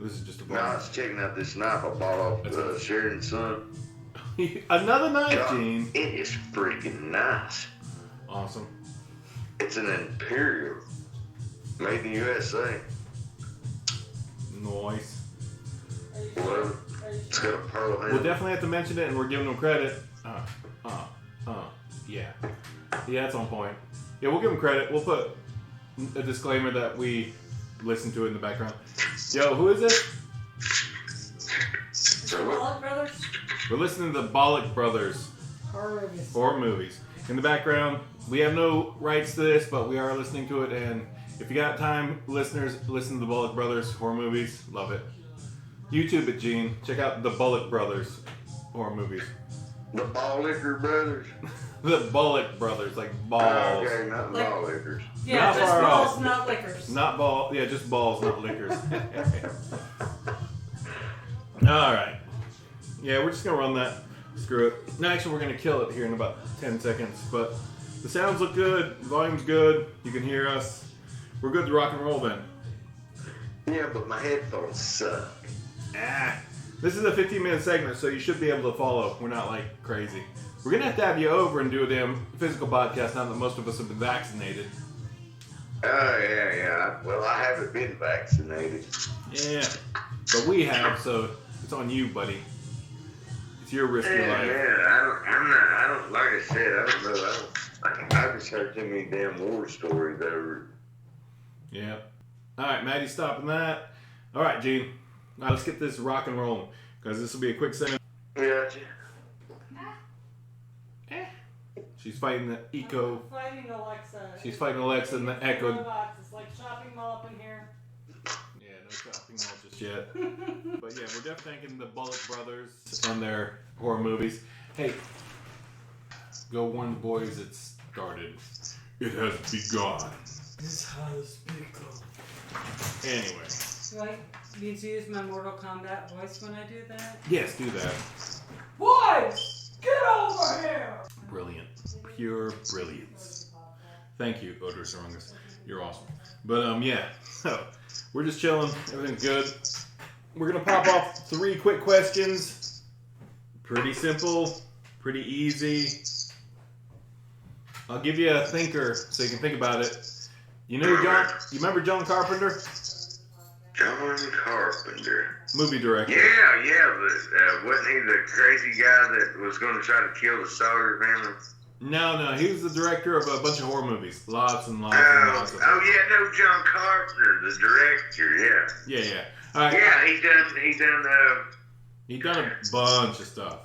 This is just a No, I was checking out this knife I bought off Sheridan's son. Another knife, God, Gene. it is freaking nice. Awesome. It's an Imperial. Made in the USA. Nice. Well, it's got a pearl handle. We'll definitely have to mention it, and we're giving them credit. Yeah. Yeah, it's on point. Yeah, we'll give them credit. We'll put a disclaimer that we listen to it in the background. Yo, who is it? The Bollock Brothers? We're listening to the Bollock Brothers horror movies. In the background, we have no rights to this, but we are listening to it, and if you got time, listeners, listen to the Bollock Brothers horror movies. Love it. YouTube it, Gene. Check out the Bollock Brothers horror movies. The Bollicker Brothers. The Bollock Brothers, like balls. Okay, not Like- Bollickers. Yeah, Not just far balls, off. not liquors. Not ball, yeah, just balls, not liquors. Alright. Yeah, we're just gonna run that. Screw it. No, actually, we're gonna kill it here in about 10 seconds. But the sounds look good, the volume's good, you can hear us. We're good to rock and roll then. Yeah, but my headphones suck. This is a 15-minute segment, so you should be able to follow. We're not like crazy. We're gonna have you over and do a damn physical podcast now that most of us have been vaccinated. Oh, yeah. Well, I haven't been vaccinated. Yeah, but we have, so it's on you, buddy. It's your risk of life. I don't, like I said, I don't know. I just heard too many damn war stories over. Yeah. All right, Maddie's stopping that. All right, Gene. Now let's get this rock and rolling, because this will be a quick segment. Gotcha. She's fighting the eco. Fighting Alexa. She's fighting Alexa and the echo. Robots. It's like shopping mall up in here. Yeah, no shopping mall just yet. But yeah, we're definitely thanking the Bullock Brothers and their horror movies. Hey, go warn the boys it's started. It has begun. This has begun. Anyway. Do I need to use my Mortal Kombat voice when I do that? Yes, do that. Boys! Get over here! Brilliant. Pure brilliance. Thank you, Odorous Orongus. You're awesome. But, yeah. So, we're just chilling. Everything's good. We're going to pop off 3 quick questions. Pretty simple. Pretty easy. I'll give you a thinker so you can think about it. You remember John Carpenter? John Carpenter. Movie director. Yeah, but wasn't he the crazy guy that was going to try to kill the Sawyer family? No, he was the director of a bunch of horror movies. Lots and lots and lots of them. John Carpenter, the director, yeah. Yeah. All right. Yeah, He done a bunch of stuff.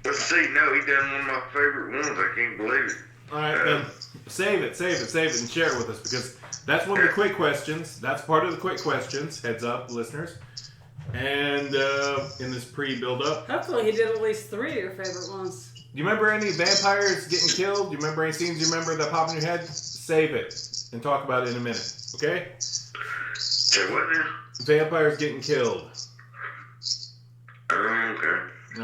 Let's see, he done one of my favorite ones, I can't believe it. All right, then save it, and share it with us, because that's one of the quick questions. That's part of the quick questions. Heads up, listeners. And in this pre-build-up. Hopefully he did at least 3 of your favorite ones. Do you remember any vampires getting killed? Do you remember any scenes you remember that pop in your head? Save it and talk about it in a minute, okay? Say what now? Vampires getting killed. Okay. All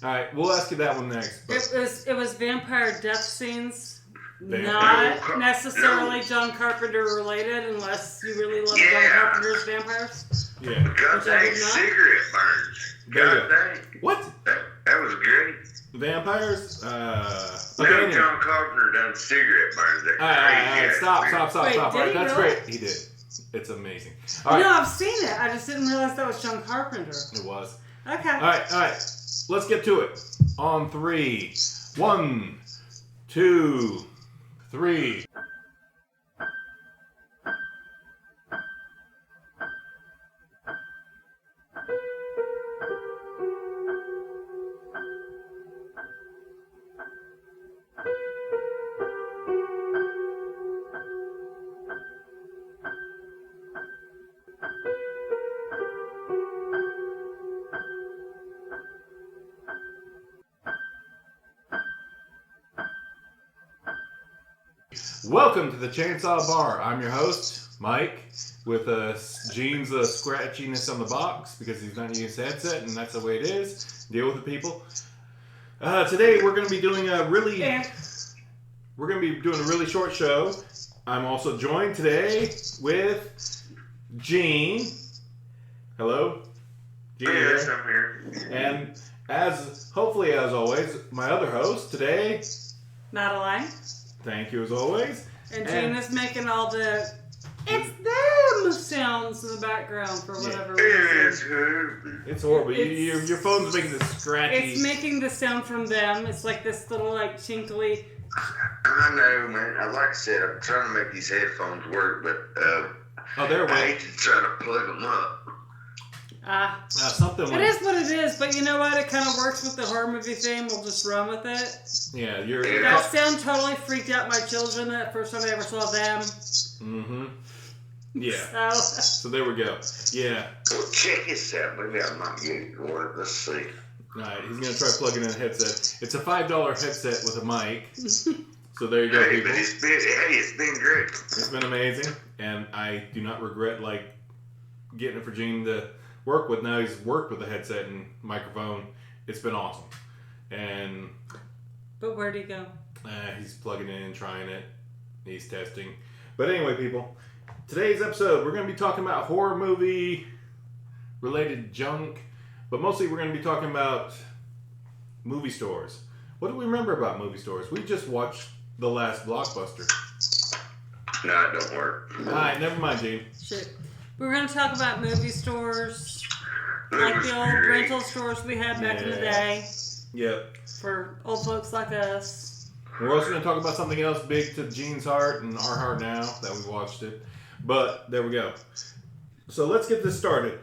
right. We'll ask you that one next. But It was vampire death scenes, Vampire. not necessarily John Carpenter related, unless you really love John Carpenter's vampires. yeah. God dang, cigarette burns. God dang. What? That was great. Vampires? Okay, John Carpenter done cigarette burns. All right. Stop. Wait, All right, did he that's really? great. He did. It's amazing. All right. No, I've seen it. I just didn't realize that was John Carpenter. It was. Okay. All right. Let's get to it. On 3. 1, 2, 3. Welcome to the Chainsaw Bar. I'm your host, Mike, with Gene's scratchiness on the box because he's not using his headset, and that's the way it is. Deal with the people. Today we're going to be doing a really short show. I'm also joined today with Gene. Hello? Gene, you Yes, there? I'm here. And hopefully as always, my other host today, Madeline. thank you as always. And And- Gene is making all the "it's them" sounds in the background for whatever It's reason. her. It's horrible. It's- Your phone's making this scratchy. It's making the sound from them. It's like this little like tinkly. I know, man. Like I said, I'm trying to make these headphones work, but Oh, there I we hate to try to plug them up. something It like is what it is, but you know what? It kind of works with the horror movie theme. We'll just run with it. yeah. That sound totally freaked out my children the first time I ever saw them. Mm-hmm. Yeah. So, So there we go. Yeah. Well, check this out. Maybe I might get it going. Let's see. All right. He's gonna try plugging in a headset. It's a $5 headset with a mic. So there you go, Hey, people. but it's been great. It's been amazing, and I do not regret getting it for Gene to work with. Now he's worked with a headset and microphone. It's been awesome, and but where'd he go? he's plugging in, trying it, he's testing. But anyway, people, today's episode we're going to be talking about horror movie related junk, but mostly we're going to be talking about movie stores. What do we remember about movie stores? We just watched the last Blockbuster. No, it don't work. All right, never mind, Gene. Shit. We're going to talk about movie stores, like the old rental stores we had back in the Yeah. day Yep. for old folks like us. We're also going to talk about something else big to Gene's heart and our heart now that we watched it. But there we go. So let's get this started.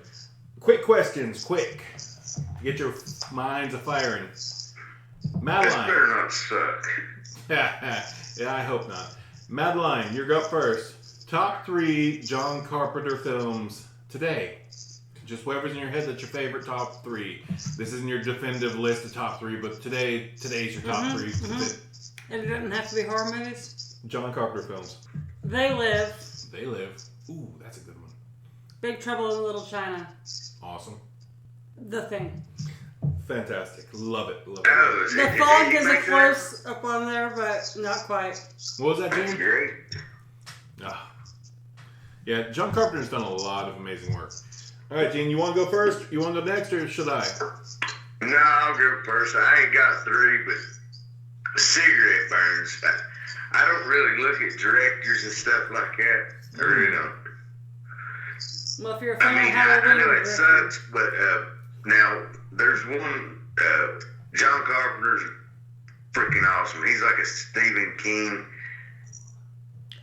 Quick questions, quick. Get your minds a firing. This Madeline. better not suck. Yeah, I hope not. Madeline, you're up first. Top 3 John Carpenter films today. Just whatever's in your head that's your favorite top 3. This isn't your definitive list of top 3, but today's your top 3. And it doesn't have to be horror movies. John Carpenter films. They Live, They Live. Ooh, that's a good one. Big Trouble in Little China, Awesome. The Thing. Fantastic. Love it. Love it. Oh, is The it- Fog did he is a make that? close up on there, but not quite. What was that, That's Gene? great. Ah. Yeah, John Carpenter's done a lot of amazing work. All right, Gene, you want to go first? You want to go next, or should I? No, I'll go first. I ain't got 3, but cigarette burns. I don't really look at directors and stuff like that. I really don't. Well, if you're a I fan mean, of Halloween, I know you're it sucks, but now there's one. John Carpenter's freaking awesome. He's like a Stephen King.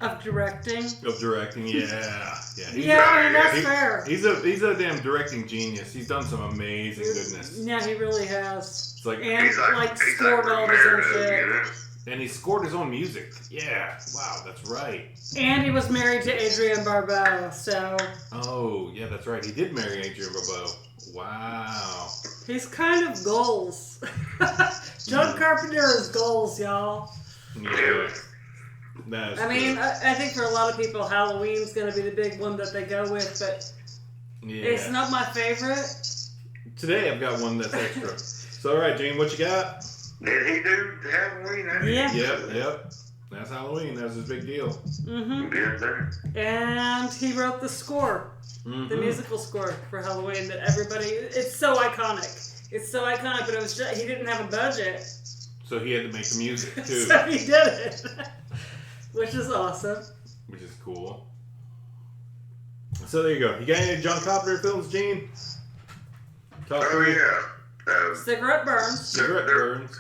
of directing. Of directing, yeah. He's Yeah, I mean, that's he- fair. He's a damn directing genius. He's done some amazing goodness. Yeah, he really has. It's like, And He's like, like he's scored like all of his own Romero, shit. you know? and he scored his own music. Yeah, wow, that's right. And he was married to Adrienne Barbeau, so Oh, yeah, that's right. He did marry Adrienne Barbeau. Wow. he's kind of goals. John Carpenter is goals, y'all. Yeah. That's I mean, good. I think for a lot of people, Halloween's going to be the big one that they go with, but Yeah. it's not my favorite. Today I've got one that's extra. So, all right, Gene, what you got? Did he do Halloween? Yeah. Yep. That's Halloween. That's his big deal. hmm Did there? And he wrote the score, Mhm. the musical score for Halloween that everybody, it's so iconic. It's so iconic, but it was just, he didn't have a budget. So he had to make the music too, So he did it. Which is awesome. which is cool. So there you go. You got any John Carpenter films, Gene? Top Oh 3. yeah. Cigarette burns. Cigarette burns.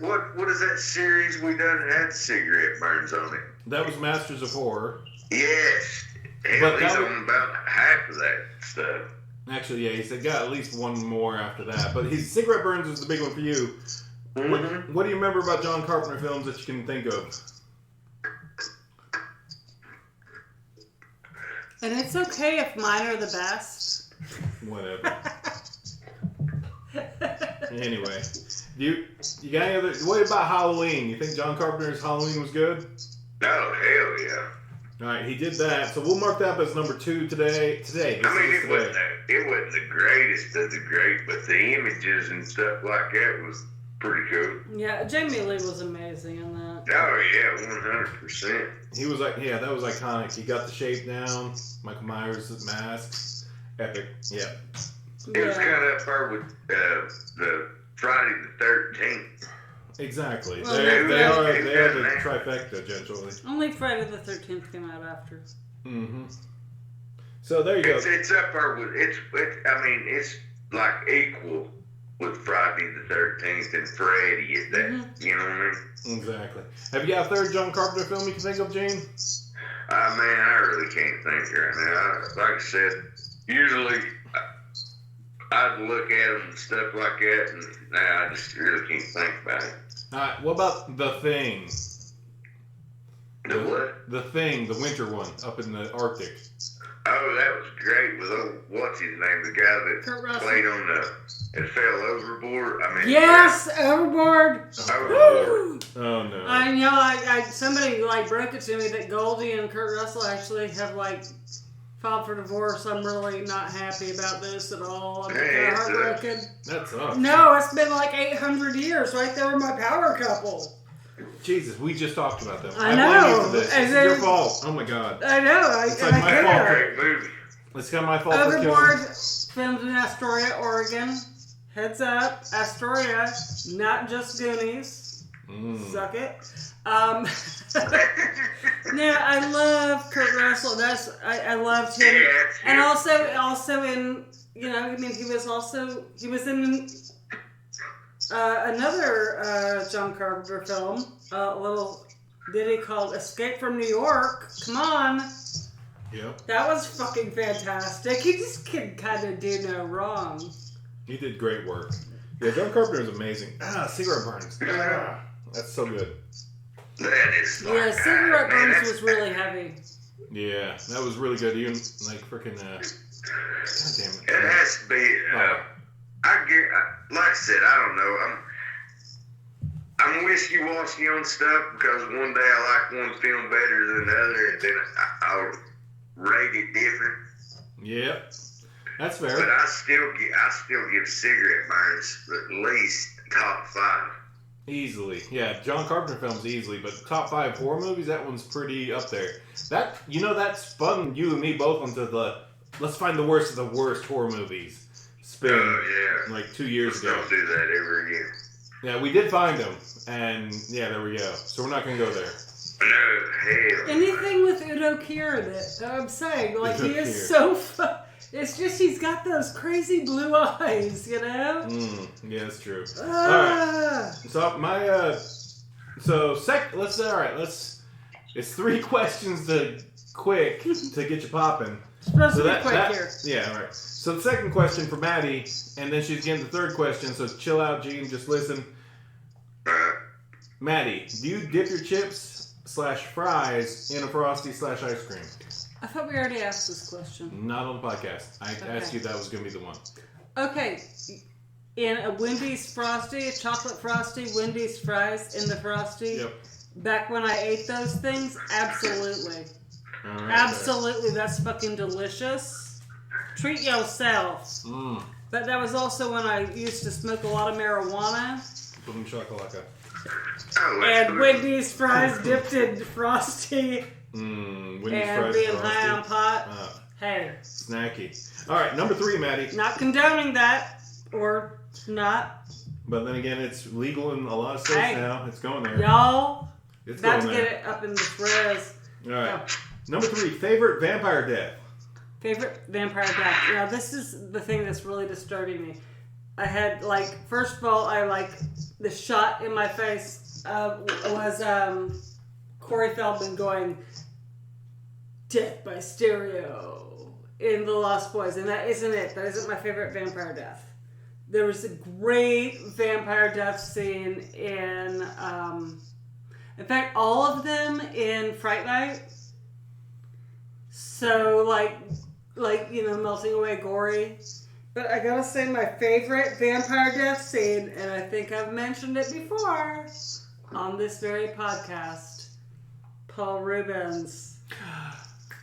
What is that series we done that had cigarette burns on it? That was Masters of Horror. Yes. Hell, But he's that was- on about half of that stuff. Actually, yeah, he's got at least one more after that. But his Cigarette Burns is the big one for you. Mm-hmm. What do you remember about John Carpenter films that you can think of? And it's okay if mine are the best. Whatever. Anyway, you got any other? What about Halloween? You think John Carpenter's Halloween was good? Oh, hell yeah. All right, he did that. So we'll mark that up as number 2 today. This I mean, is today. it wasn't the greatest of the great, but the images and stuff like that was pretty cool. Yeah, Jamie Lee was amazing in that. Oh, yeah, 100%. He was like, yeah, that was iconic. He got the shape down. Michael Myers' mask, Epic. Yeah. It was kind of up there with the Friday the 13th. Exactly. Well, they are the yeah. trifecta, generally. Only Friday the 13th came out after. Mm-hmm. So there you go. It's up there with it's like equal with Friday the 13th and Freddy at that. You know what I mean? Exactly. Have you got a third John Carpenter film you can think of, Gene? Man, I really can't think right now. Like I said, usually I'd look at them and stuff like that, and now I just really can't think about it. All right. What about The Thing? The what? The Thing, the winter one, up in the Arctic. Oh, that was great with what's his name, the guy Kurt that Russell. played on and fell overboard. I mean, Yes, Overboard. Overboard. Oh no. I know. I somebody like broke it to me that Goldie and Kurt Russell actually have like filed for divorce. I'm really not happy about this at all. I'm Hey, kind of it's, heartbroken. That sucks. No, it's been like 800 years. Right there with my power couple. Jesus, we just talked about them. I blame you know. for this. And It's your then- fault. Oh my God. I know. It's I like my get fault. it. Great movie. It's kind of my fault for Overboard, killing. filmed in Astoria, Oregon. Heads up, Astoria, not just Goonies. Suck it. No, I love Kurt Russell. I loved him, Yeah, and also in he was in another John Carpenter film, a little ditty called "Escape from New York." Come on. Yep. That was fucking fantastic. He just can kind of do no wrong. He did great work. Yeah, John Carpenter is amazing. Cigarette burns. That's so good. That is Yeah, Cigarette Burns was really heavy. Yeah, that was really good. Even like freaking. God damn It it. has to be. Like I said, I don't know. I'm wishy-washy on stuff because one day I like one film better than the other, and then I'll rate it different. Yep. That's fair. But I still give Cigarette Burns at least top 5. Easily. Yeah, John Carpenter films easily, but top 5 horror movies, that one's pretty up there. That spun you and me both onto the let's find the worst of the worst horror movies spin Yeah. like 2 years ago. Don't do that ever again. Yeah, we did find them, and yeah, there we go. So we're not going to go there. No, hell. Anything with Udo Kier in it. I'm saying, like, he Udo is Kier. so fun. It's just he's got those crazy blue eyes, you know? Yeah, that's true. Ah. So my it's 3 questions quick to get you popping. Supposed So to be quick here. Yeah, all right. So the second question for Maddie, and then she's getting the third question. So chill out, Gene. Just listen. Maddie, do you dip your chips / fries in a Frosty / ice cream? I thought we already asked this question. Not on the podcast. I asked you that was going to be the one. Okay. In a Wendy's Frosty, a chocolate Frosty, Wendy's fries in the Frosty. Yep. Back when I ate those things, absolutely. All right, Absolutely, that's fucking delicious. Treat yourself. But that was also when I used to smoke a lot of marijuana. Boom shakalaka. Oh, And Wendy's fries dipped in Frosty Wendy's and fries being Frosty. high on pot. Hey, Snacky. All right, number 3, Maddie. not condoning that or not. But then again, it's legal in a lot of states Hey. now. It's going there. Y'all It's about going to there. get it up in the frizz. All right. Number 3, favorite vampire death. Favorite vampire death. Now this is the thing that's really disturbing me. I had first of all, the shot in my face was Corey Feldman going death by stereo in The Lost Boys, and that isn't it. That isn't my favorite vampire death. There was a great vampire death scene in fact, all of them in Fright Night. So melting away gory. But I gotta say my favorite vampire death scene, and I think I've mentioned it before on this very podcast, Paul Rubens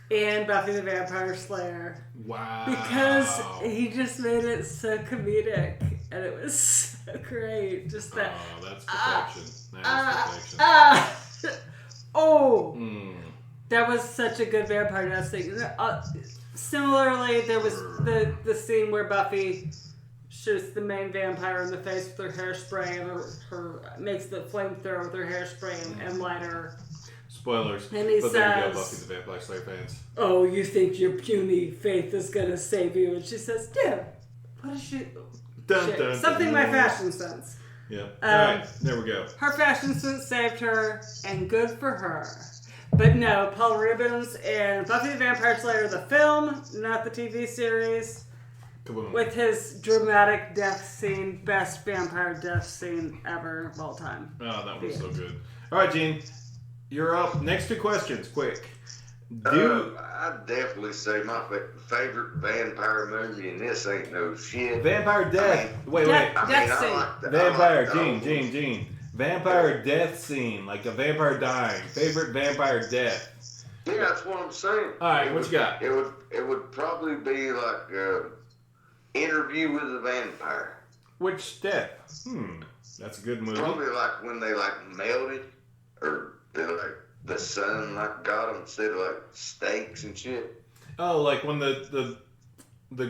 in Buffy the Vampire Slayer. Wow. Because he just made it so comedic, and it was so great. Just that. Oh, that's perfection. That is perfection. That was such a good vampire death scene. Similarly, there was the scene where Buffy shoots the main vampire in the face with her hairspray and her makes the flamethrower with her hairspray and light her. Spoilers. And he but there you go, says, Buffy the Vampire Slayer fans. "Oh, you think your puny faith is gonna save you?" And she says, "Yeah, what is she?" Dun, Shit. dun, Something dun, my dun. fashion sense. Yeah. Alright, there we go. Her fashion sense saved her, and good for her. But no, Paul Rubens and Buffy the Vampire Slayer, the film, not the TV series, Kaboom. with his dramatic death scene, best vampire death scene ever of all time. Oh, that was so good. Alright, Gene. You're up. Next 2 questions. Quick. Do I'd definitely say my favorite vampire movie, and this ain't no shit. Vampire Death. Wait. Death scene. Vampire. Gene. Vampire death scene. Like a vampire dying. Favorite vampire death. Yeah, that's what I'm saying. Alright, what you got? It would probably be like Interview with the Vampire. Which death? That's a good movie. Probably like when they like melted, or they like the sun like got them instead of like steaks and shit. Oh, like when the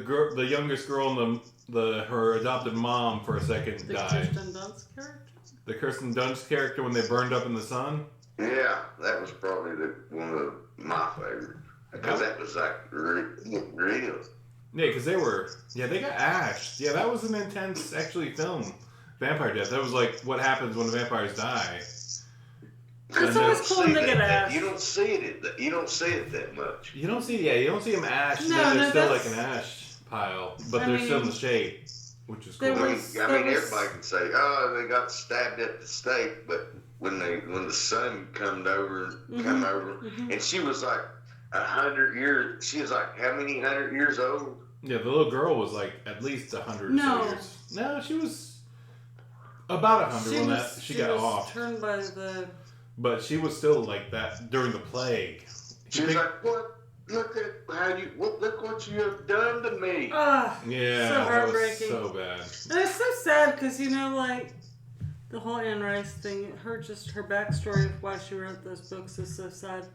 girl, the youngest girl and her adopted mom for a second The died. Kirsten Dunst character? The Kirsten Dunst character when they burned up in the sun. Yeah, that was probably one of my favorites because that was like real. Yeah, because they got ashed. Yeah, that was an intense, actually, film. Vampire Death. That was like what happens when the vampires die. It's always cool when they get ashed. You don't see it that much. You don't see them ashed. No, they're no, still that's- like an ash pile, but I they're still in mean, the shade, which is cool. there I was- mean, everybody can say, "Oh, they got stabbed at the stake," but when the sun come over, and she was like 100 years. She was like how many 100 years old? Yeah, the little girl was like at least 100 No. years. No, she was about 100 when she got was off. turned by the... But she was still like that during the plague. She was like, "What? Look what you have done to me." Yeah, so that was heartbreaking. so bad. And it's so sad because, like, the whole Anne Rice thing, her backstory of why she wrote those books is so sad.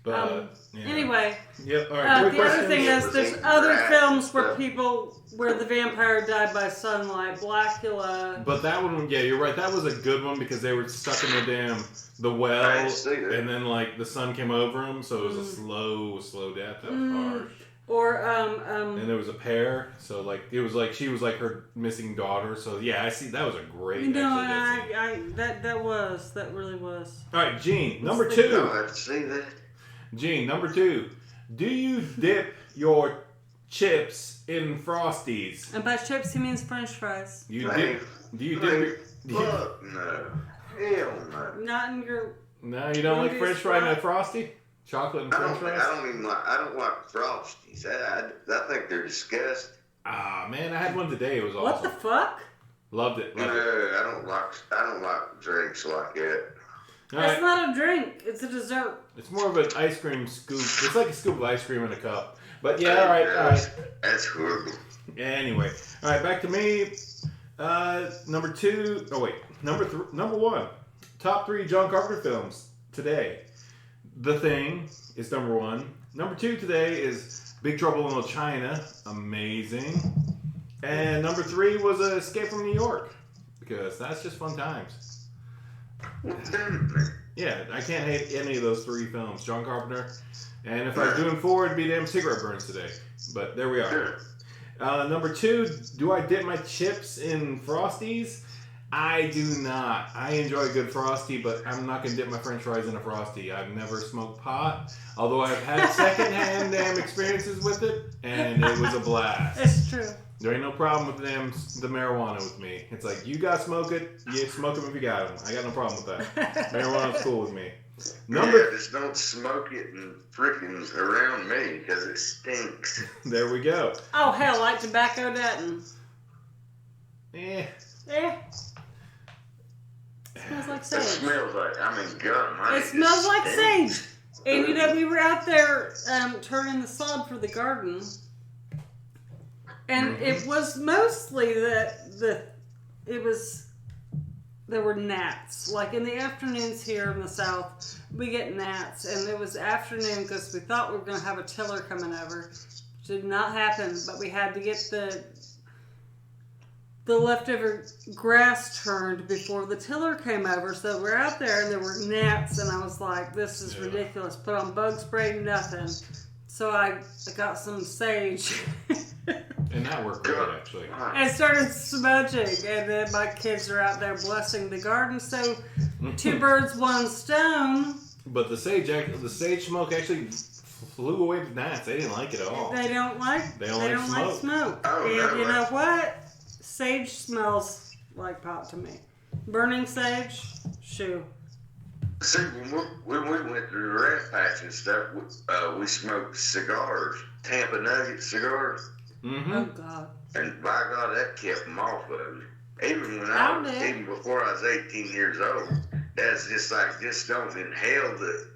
But yeah. Anyway, Yep. All right. the other thing is, there's other films where stuff. where the vampire died by sunlight. Blackula. But that one, yeah, you're right. That was a good one because they were stuck in the I well, didn't see that. and then like the sun came over them, so it was a slow death. That was harsh. Or And there was a pair, so like it was like she was like her missing daughter. So yeah, I see. That was a great. that really was. All right, Gene, number Let's think 2. I have to see that. Gene, number 2. Do you dip your chips in Frosties? And by chips, he means French fries. You Hey, dip? Do you dip? Fuck no. Hell no. Not in your. No, you don't like Wendy's French fry and a Frosty? Chocolate and French fries? I don't like Frosties. I think they're disgusting. Ah, man, I had one today. It was awesome. What the fuck? Loved it. No, Loved it. I don't like drinks like that. All It's right. not a drink. It's a dessert. It's more of an ice cream scoop. It's like a scoop of ice cream in a cup. But yeah, all right. That's horrible. Anyway, all right, back to me. Number 2. Oh wait, number 1. Top 3 John Carpenter films today. The Thing is number 1. Number 2 today is Big Trouble in Little China. Amazing. And number 3 was Escape from New York because that's just fun times. Yeah, I can't hate any of those 3 films. John Carpenter. And if I was doing 4, it'd be damn cigarette burns today. But there we are. Number 2, do I dip my chips in Frosties? I do not. I enjoy a good Frosty, but I'm not going to dip my French fries in a Frosty. I've never smoked pot, although I've had secondhand damn experiences with it, and it was a blast. It's true. There ain't no problem with the marijuana with me. It's like, you got to smoke it, you smoke them if you got them. I got no problem with that. Marijuana's cool with me. Just don't smoke it and freaking around me because it stinks. There we go. Oh, hell, like tobacco doesn't. Eh. Smells like It sage. smells like, gum. It smells like sage. And we were out there turning the sod for the garden. And it was mostly it was there were gnats. Like in the afternoons here in the South, we get gnats, and it was afternoon because we thought we were going to have a tiller coming over. Did not happen, but we had to get the leftover grass turned before the tiller came over. So we're out there and there were gnats, and I was like, this is ridiculous. Put on bug spray, nothing. So I got some sage. And that worked great, actually. And started smudging, and then my kids are out there blessing the garden. So 2 birds, 1 stone. But the sage smoke actually flew away the gnats. They didn't like it at all. They don't like smoke. Oh, And no, you know what? Sage smells like pot to me. Burning sage, shoo. See, when we went through the rat patch and stuff, we smoked cigars, Tampa Nugget cigars. Mm-hmm. Oh God! And by God, that kept them off of it. Even before I was 18 years old, that's just like, just don't inhale the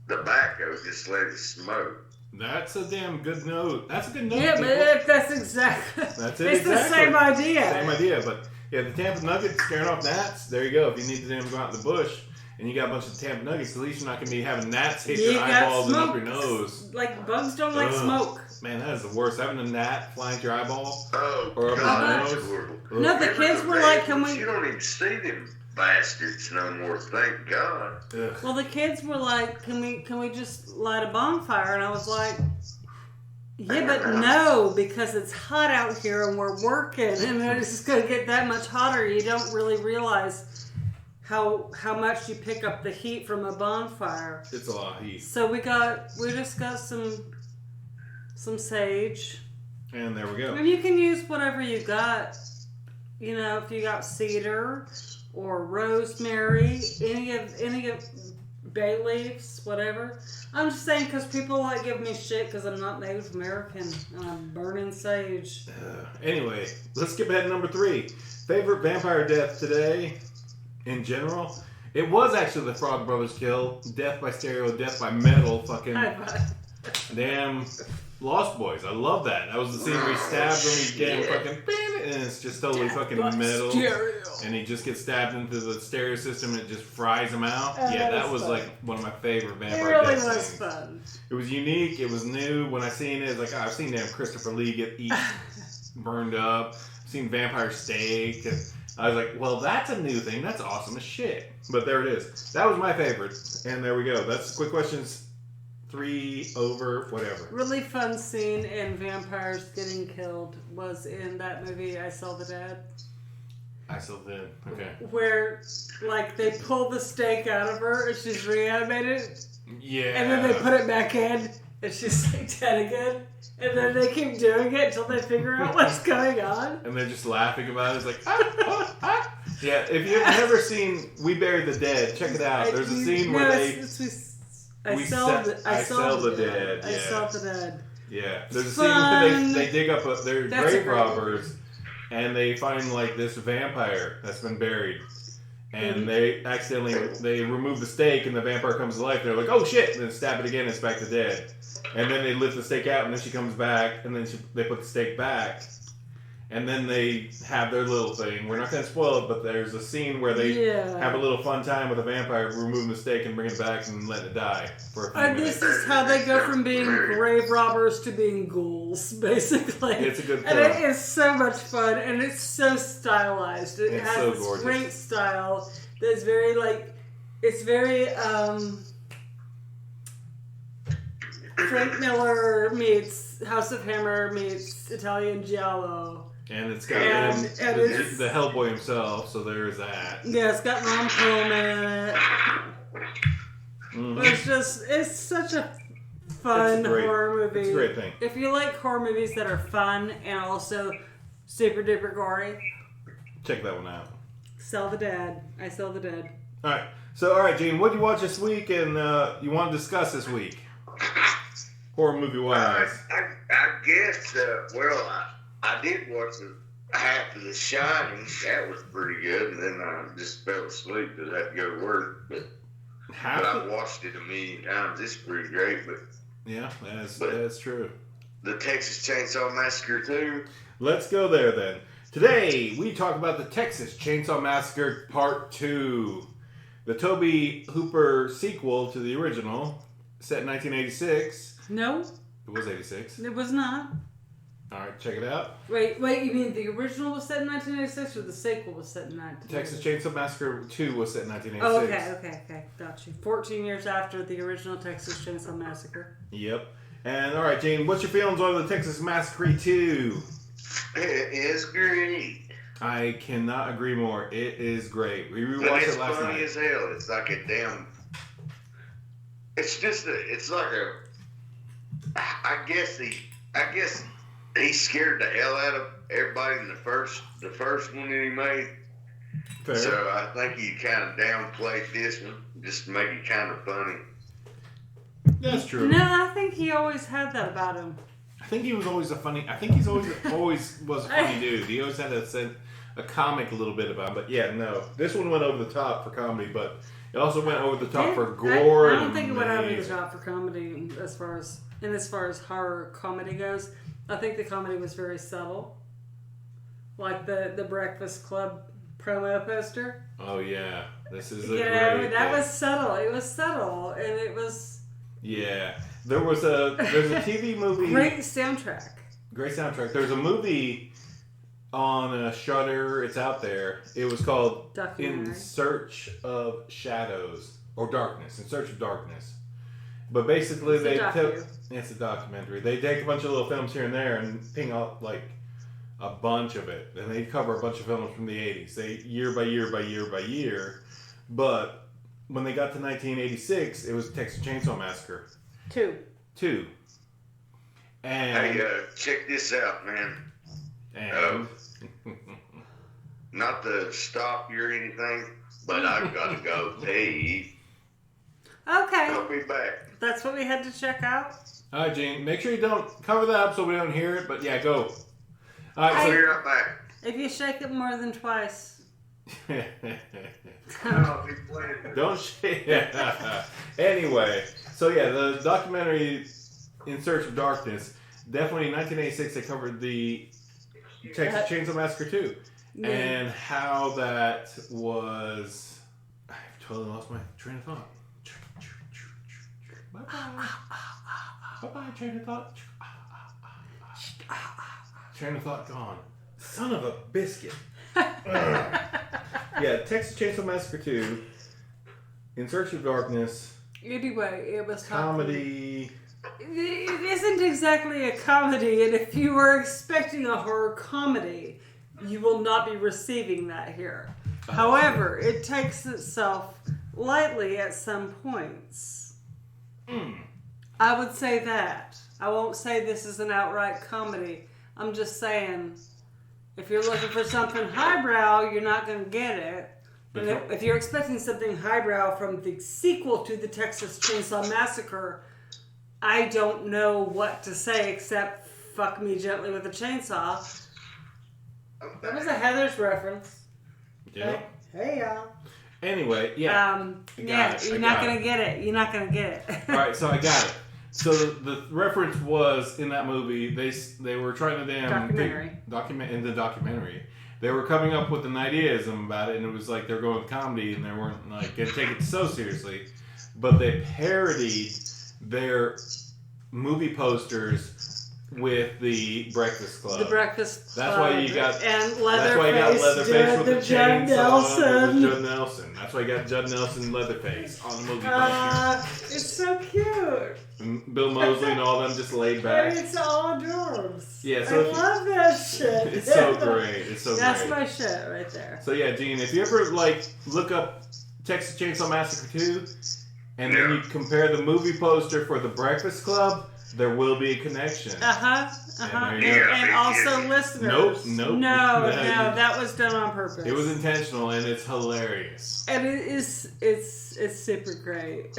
tobacco, just let it smoke. That's a damn good note. That's a good note. Yeah, but that's exactly. That's it. It's the same idea. Same idea, but yeah, the Tampa Nuggets scaring off gnats. There you go. If you need to damn go out in the bush and you got a bunch of Tampa Nuggets, at least you're not gonna be having gnats hit your eyeballs and up your nose. Like bugs don't like smoke. Man, that is the worst. Having a gnat flying to your eyeball. Oh, or up God, your nose. No, the kids were like, "Can we?" You don't even see them bastards no more. Thank God. Ugh. Well, the kids were like, "Can we just light a bonfire?" And I was like, "Yeah, but no, because it's hot out here and we're working, and it's just gonna get that much hotter. You don't really realize how much you pick up the heat from a bonfire." It's a lot of heat. So we just got some sage. And there we go. And you can use whatever you got. You know, if you got cedar or rosemary, any of bay leaves, whatever. I'm just saying because people like give me shit because I'm not Native American and I'm burning sage. Anyway, let's skip ahead to number 3. Favorite vampire death today, in general. It was actually the Frog Brothers kill. Death by stereo, death by metal. Fucking damn Lost Boys. I love that. That was the scene where he stabbed him. He damn fucking and it's just totally fucking metal. Stereo. And he just gets stabbed into the stereo system and it just fries him out. Oh, Yeah, that was fun. like one of my favorite It vampire really death was scenes. fun. It was unique. It was new. When I seen it, it's like, I've seen damn Christopher Lee get burned up. I've seen vampire steak. And I was like, well, that's a new thing. That's awesome as shit. But there it is. That was my favorite. And there we go. That's quick questions. 3 over whatever. Really fun scene in vampires getting killed was in that movie I Saw the Dead. I still did. Okay. Where, like, they pull the steak out of her and she's reanimated. Yeah. And then they put it back in and she's like dead again. And then they keep doing it until they figure out what's going on. And they're just laughing about it. It's like, ah, ah, ah. Yeah, if you've never seen We Bury the Dead, check it out. There's a scene where I sell the dead. Yeah. I sell the dead. Yeah, there's a scene where they dig up their That's grave a great robbers, and they find like this vampire that's been buried, and they accidentally remove the stake, and the vampire comes to life. They're like, oh shit! And then stab it again, and it's back to dead. And then they lift the stake out, and then she comes back, and then they put the stake back. And then they have their little thing. We're not going to spoil it, but there's a scene where they have a little fun time with a vampire, removing the stake and bringing it back and letting it die for a few minutes. This is how they go from being grave robbers to being ghouls, basically. It's a good And film. it is so much fun, and it's so stylized. It has so this gorgeous. great style that's very, like, it's very, Frank Miller meets House of Hammer meets Italian Giallo. And it's got the Hellboy himself, so there's that. Yeah, it's got Ron Perlman in it. Mm-hmm. It's such a fun horror movie. It's a great thing. If you like horror movies that are fun and also super duper gory, check that one out. Sell the Dead. I Sell the Dead. Alright, so Gene, what did you watch this week and you want to discuss this week? Horror movie wise. I guess, I did watch half of The Shining. That was pretty good. And then I just fell asleep because I had to go to work. But I watched it a million times. It's pretty great. But yeah, that's true. The Texas Chainsaw Massacre 2. Let's go there then. Today, we talk about the Texas Chainsaw Massacre Part 2. The Tobe Hooper sequel to the original, set in 1986. No, It was 86. it was not. Alright, check it out. Wait, you mean the original was set in 1986 or the sequel was set in 1986? Texas Chainsaw Massacre 2 was set in 1986. Oh, okay. Got you. 14 years after the original Texas Chainsaw Massacre. Yep. And alright, Gene, what's your feelings on the Texas Massacre 2? It is great. I cannot agree more. It is great. We But rewatched it's it last funny night. as hell. It's like a damn. It's just it's like a. I guess he scared the hell out of everybody in the first one that he made. Fair. So I think he kind of downplayed this one just to make it kind of funny. That's true. No, I think he always had that about him. I think he was always I think he's always was a funny dude. He always had a comic a little bit about him. But yeah, no. This one went over the top for comedy, but it also went over the top for gore. I don't think it went over the top for comedy as far as horror comedy goes. I think the comedy was very subtle. Like the Breakfast Club promo poster. Oh yeah. This is a You great know, that thing. was subtle. It was subtle, and it was Yeah. There's a TV movie. great soundtrack. Great soundtrack. There's a movie on Shudder. It's out there. It was called Documentary. In Search of Shadows or Darkness. In Search of Darkness. But basically, It's a docu. it's a documentary. They take a bunch of little films here and there and ping out like a bunch of it, and they cover a bunch of films from the 80s. They year by year. But when they got to 1986, it was Texas Chainsaw Massacre 2. And Hey, check this out, man. and Not to stop you or anything, but I've got to go pee. Okay, I'll be back. that's what we had to check out. all right, Gene, make sure you don't cover that up so we don't hear it. But yeah, go. All right, I'll so be right back. If you shake it more than twice, I'll be playing. don't shake. Anyway, so yeah, the documentary In Search of Darkness, definitely in 1986 they covered the Texas Chainsaw Massacre 2 and how that was. I've totally lost my train of thought. Bye-bye, train of thought. Train of thought gone. Son of a biscuit. Yeah, Texas Chainsaw Massacre 2, In Search of Darkness, anyway, it was comedy. It isn't exactly a comedy, and if you were expecting a horror comedy, you will not be receiving that here. However, it takes itself lightly at some points. I would say that. I won't say this is an outright comedy. I'm just saying, if you're looking for something highbrow, you're not going to get it. And if you're expecting something highbrow from the sequel to the Texas Chainsaw Massacre, I don't know what to say except fuck me gently with a chainsaw. That was a Heather's reference. Yeah. Hey y'all. Anyway, yeah. You're not going to get it. You're not going to get it. All right, so I got it. So the reference was in that movie. They were trying to document in the documentary. They were coming up with an idealism about it, and it was like they were going with comedy, and they weren't like going to take it so seriously. But they parodied their movie posters with the Breakfast Club. The Breakfast Club. That's why you got and Leatherface. That's why you got Leatherface with the Judd chainsaw. Nelson. Judd Nelson. That's why you got Judd Nelson Leatherface on the movie poster. It's so cute. And Bill Moseley and all them just laid back. It's all dwarves. Yeah, so I love that shit. It's so great. It's so That's great. my shit right there. So yeah, Gene, if you ever look up Texas Chainsaw Massacre 2, and then you compare the movie poster for the Breakfast Club, there will be a connection. And there you go. And also listeners. Nope. No, that was done on purpose. It was intentional, and it's hilarious. And it's super great.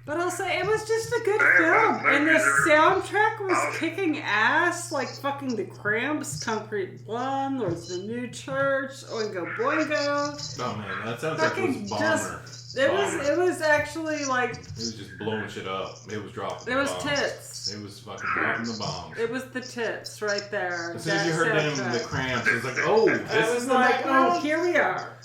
But I'll say it was just a good film, and the soundtrack was kicking ass, like fucking The Cramps, Concrete Blonde, Lords of the New Church, Oingo Boingo. Oh man, that sounds like it was Bomber. It was actually like It was just blowing shit up. It was dropping. there was bombs. tits. It was fucking dropping the bombs. It was the tips right there. As soon as you heard them, the cramps, it was like, oh, this I is was the like, background? oh, here we are.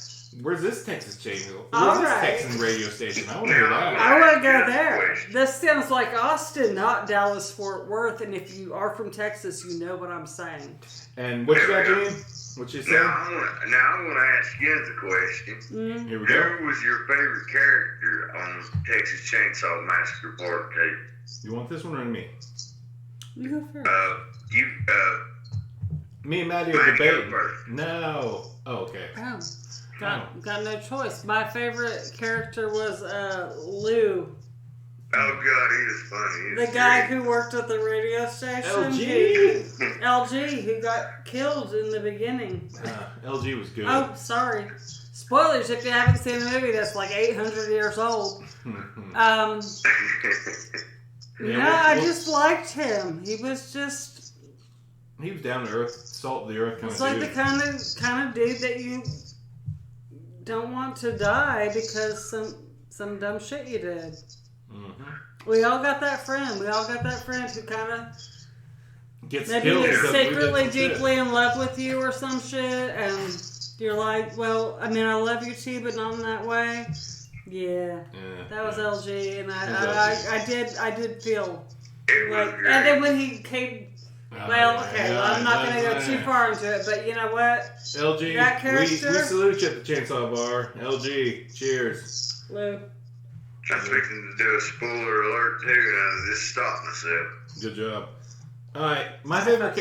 Where's this Texas channel? All Where's this right. Texan radio station? I want to hear that. I want to go there. This sounds like Austin, not Dallas, Fort Worth. And if you are from Texas, you know what I'm saying. And what you got, Gene? What you saying? Now I'm going to ask you the question. Mm. Here we go. Who was your favorite character on Texas Chainsaw Massacre Part 2? You want this one or me? You go first. Me and Maddie are Maddie, go debating. first. No. Oh, okay. Oh, got no choice. My favorite character was Lou, Oh, God, he was funny. the guy who worked at the radio station. LG. LG, who got killed in the beginning. LG was good. Oh, sorry. Spoilers if you haven't seen the movie that's like 800 years old. Yeah, I just liked him. He was just, he was down to earth, salt of the earth kind it's of like dude. the kind of dude that you don't want to die because some dumb shit you did. Mm-hmm. We all got that friend. We all got that friend who kind of Gets maybe killed is because we did secretly some shit. deeply in love with you or some shit, and you're like, well, I mean, I love you too, but not in that way. Yeah, Yeah, that was yeah. LG, and LG. I did feel It was like, great. and then when he came. Well, okay, yeah, well, I'm not going to go yeah. too far into it, but you know what? LG, That we character- salute you at the Chainsaw Bar. LG, cheers. Lou. I'm fixing to do a spoiler alert too, and I just stopped myself. Good job. All right, my favorite.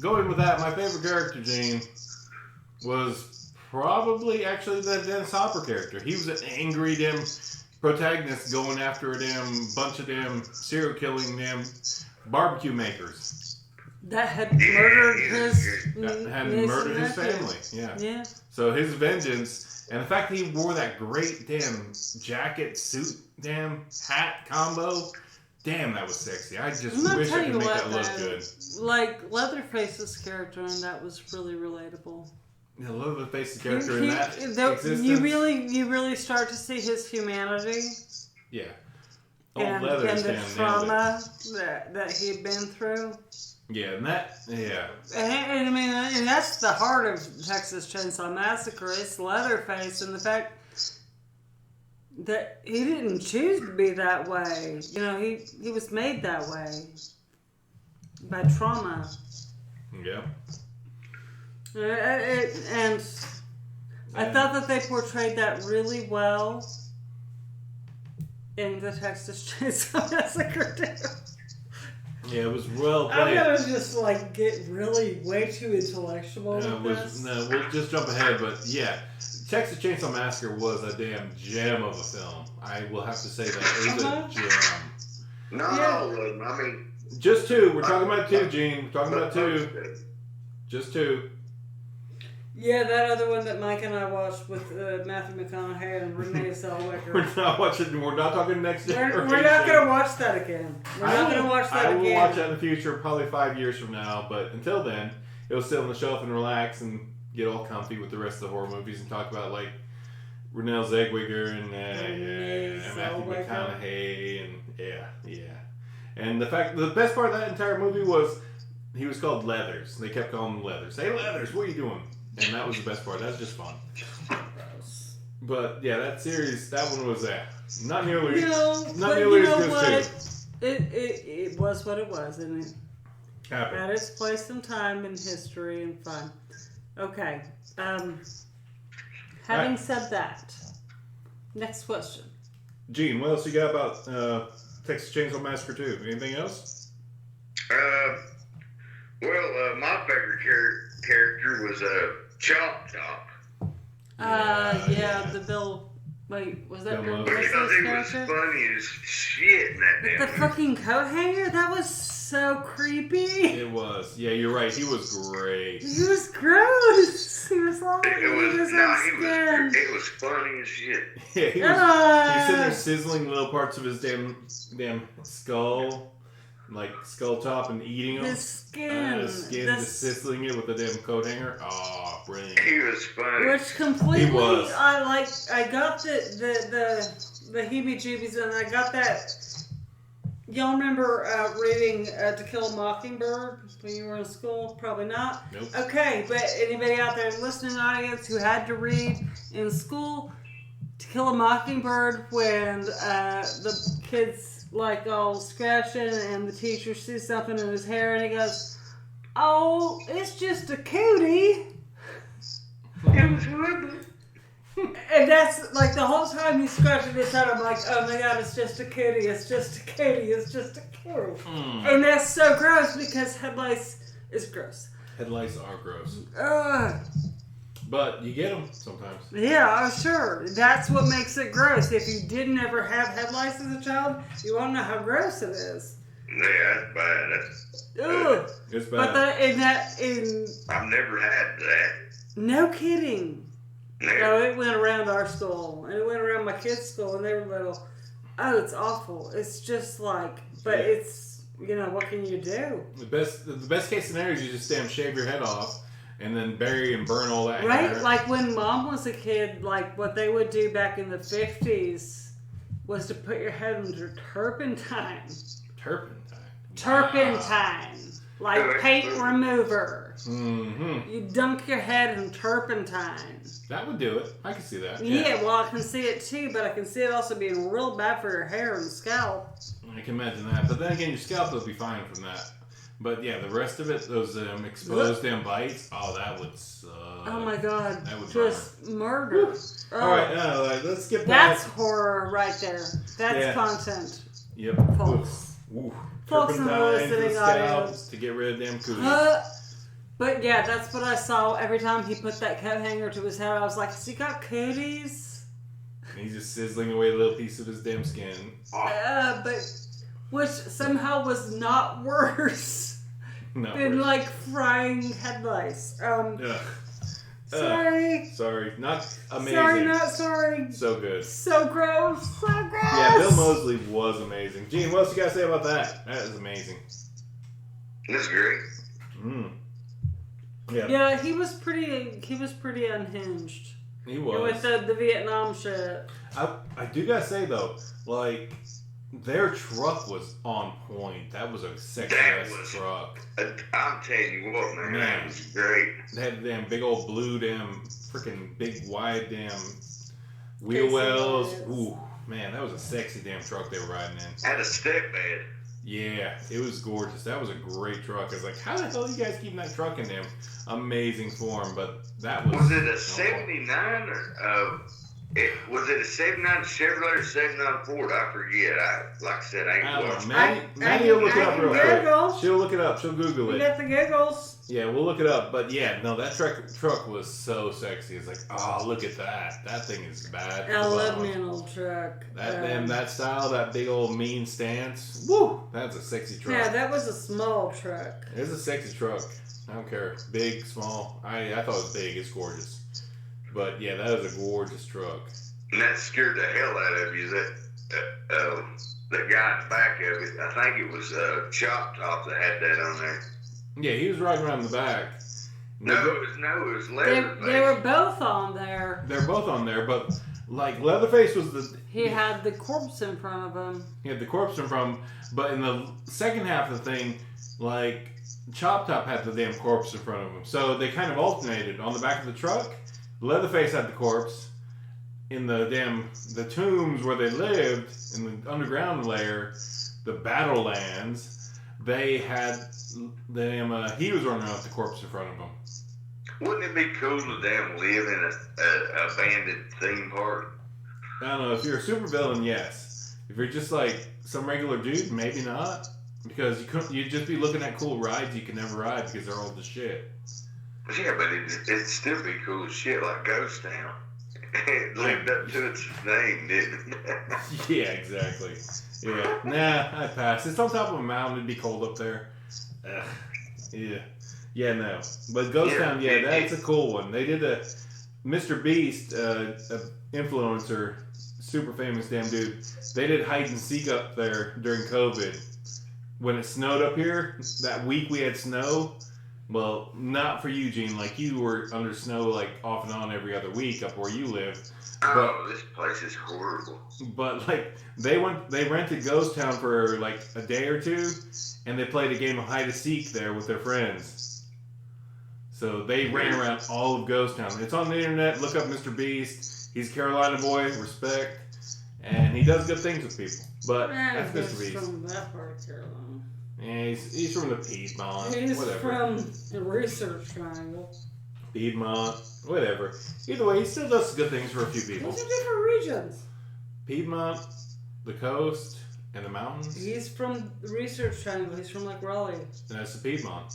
Going with that, my favorite character, Gene, was probably actually the Dennis Hopper character. He was an angry damn protagonist going after them bunch of them serial killing them barbecue makers That had murdered his that had niece murdered and his nephew. family. Yeah. Yeah. So his vengeance and the fact that he wore that great damn jacket, suit, damn hat combo. Damn, that was sexy. I just I'm gonna wish tell I could you make what, that look though. good. Like Leatherface's character in that was really relatable. Yeah, Leatherface's character in that You really start to see his humanity Yeah. and Leather the stand nailed it. trauma that he'd been through. Yeah, and that, yeah. And I mean, and that's the heart of Texas Chainsaw Massacre. It's Leatherface and the fact that he didn't choose to be that way. You know, he was made that way by trauma. Yeah. And I thought that they portrayed that really well in the Texas Chainsaw Massacre too. Yeah, it was well I'm played. gonna just like get really way too intellectual It with was, this. no, we'll just jump ahead, but yeah. Texas Chainsaw Massacre was a damn gem of a film. I will have to say that. It was a gem. Not Yeah. all of them. I mean, Just two. We're talking about two, Gene. We're talking about two. Just two. Yeah, that other one that Mike and I watched with Matthew McConaughey and Renee Zellweger. We're not watching. We're not talking next generation. We're not going to watch that again. We're not going to watch that I will again. watch that in the future, probably 5 years from now. But until then, it'll sit on the shelf and relax and get all comfy with the rest of the horror movies and talk about like Renee Zellweger and Renee Matthew Zellweger. McConaughey and yeah. And the best part of that entire movie was he was called Leathers. They kept calling him Leathers. Hey Leathers, what are you doing? And that was the best part. That was just fun. But yeah, that series, that one was not nearly, But not you nearly know as good what? as two. It was what it was, and it Happened. had its place in time and history and fun. Okay. Having said that, next question. Gene, what else you got about Texas Chainsaw Massacre 2? Anything else? my favorite character was Chop Chop. Yeah, the Bill. Wait, was that Bill Bill Murray. Because Murray's he was character? funny as shit in that The damn movie. fucking coat hanger? That was so creepy. It was. Yeah, you're right. He was great. He was gross. He was all It was skin. it was funny as shit. Yeah, he was sitting there sizzling little parts of his damn skull, like skull top, and eating them. His skin. His skin, just sizzling it with the damn coat hanger. Oh, brilliant. He was funny. Which completely, He was. I got the heebie-jeebies, and I got that. Y'all remember reading To Kill a Mockingbird when you were in school? Probably not. Nope. Okay, but anybody out there in the listening audience who had to read in school To Kill a Mockingbird when the kid's like all scratching and the teacher sees something in his hair and he goes, "Oh, it's just a cootie." It was horrible. And that's like the whole time he's scratching his head, I'm like, oh my god, it's just a cootie, it's just a cootie, it's just a cootie. And that's so gross because head lice is gross. Head lice are gross. Ugh. But you get them sometimes. Yeah, sure. That's what makes it gross. If you didn't ever have head lice as a child, you won't know how gross it is. Yeah, that's bad. Ugh. It's bad. But I've never had that. no kidding. Never. No, it went around our school, and it went around my kids' school, and they were little. Oh, it's awful. It's just like, but Yeah. it's, you know, what can you do? The best case scenario is you just shave your head off and then bury and burn all that Right? hair. Like when Mom was a kid, like what they would do back in the 50s was to put your head under turpentine. Turpentine. Like paint remover. Mm-hmm. You dunk your head in turpentine. That would do it. I can see that. Yeah, well, I can see it too, but I can see it also being real bad for your hair and scalp. I can imagine that. But then again, your scalp will be fine from that. But yeah, the rest of it, those exposed damn bites, oh, that would suck. Oh my god. That would Just murder. Oh, All right, let's skip that's that. horror right there. That's Yeah. content. Yep. Folks. Ooh. Folks in the Turpentine to the listening scalp audience. to get rid of damn cooties. But yeah, that's what I saw every time he put that coat hanger to his head. I was like, has he got cooties? And he's just sizzling away a little piece of his damn skin. Oh, But which somehow was not worse no. than worse. like frying head lice. Ugh. Sorry. Sorry. Not amazing. Sorry, not sorry. So good. So gross. So gross. Yeah, Bill Moseley was amazing. Gene, what else you got to say about that? That is amazing. That's great. Yeah. Yeah, he was pretty unhinged. He was. With the Vietnam shit. I do gotta say though, like their truck was on point. That was a sexy ass truck. I'm telling you what, man, Man. that was great. They had damn big old blue damn freaking big wide damn wheel Casey wells. wheels. Ooh, man, that was a sexy damn truck they were riding in. Had a step bed. Yeah, it was gorgeous. That was a great truck. I was like, how the hell are you guys keeping that truck in damn amazing form? But that was. Was it a 79 or was it a 79 Chevrolet or 79 Ford? I forget. Like I said, I I ain't don't know. watching. Maddie will look it I up can real quick. Google. She'll look it up. She'll Google You it. got the giggles. Yeah, we'll look it up. But yeah, no, that truck was so sexy. It's like, oh, look at that. That thing is bad. I love me an old truck. That style, that big old mean stance. Woo! That's a sexy truck. Yeah, that was a small truck. It's a sexy truck. I don't care. Big, small. I thought it was big. It's gorgeous. But yeah, that is a gorgeous truck. And that scared the hell out of you. That guy in the back of it, I think it was Chop Top that had that on there. Yeah, he was riding around the back. No, it was Leatherface. They were both on there. They're both on there, but like Leatherface was He had the corpse in front of him. he had the corpse in front of him, but in the second half of the thing, like Chop Top had the damn corpse in front of him. So they kind of alternated. On the back of the truck, Leatherface had the corpse. In the tombs where they lived, in the underground layer, the Battlelands, they had he was running off the corpse in front of them. Wouldn't it be cool to live in a abandoned theme park? I don't know, if you're a supervillain, yes. If you're just like some regular dude, maybe not. Because you'd just be looking at cool rides you can never ride because they're old as shit. Yeah, but it'd still be cool as shit, like Ghost Town. It lived up to its name, didn't it? Yeah, exactly. Yeah. Nah, I'd pass. It's on top of a mountain. It'd be cold up there. Ugh. Yeah. Yeah, no. But Ghost Town, yeah, that's a cool one. They did a Mr. Beast, a influencer, super famous damn dude. They did hide and seek up there during COVID. When it snowed up here, that week we had snow, Well, not for you, Gene. Like, you were under snow, like, off and on every other week up where you live. Oh, this place is horrible. But, like, they rented Ghost Town for, like, a day or two, and they played a game of hide-and-seek there with their friends. So they ran around all of Ghost Town. It's on the internet. Look up Mr. Beast. He's a Carolina boy, respect. And he does good things with people. But that's Mr. Beast. He's from that part of Carolina. Yeah, he's from the Piedmont. He's whatever. from the Research Triangle. Piedmont, whatever. Either way, he still does good things for a few people. Those are different regions. Piedmont, the coast, and the mountains. He's from the Research Triangle. He's from like Raleigh. And that's the Piedmont.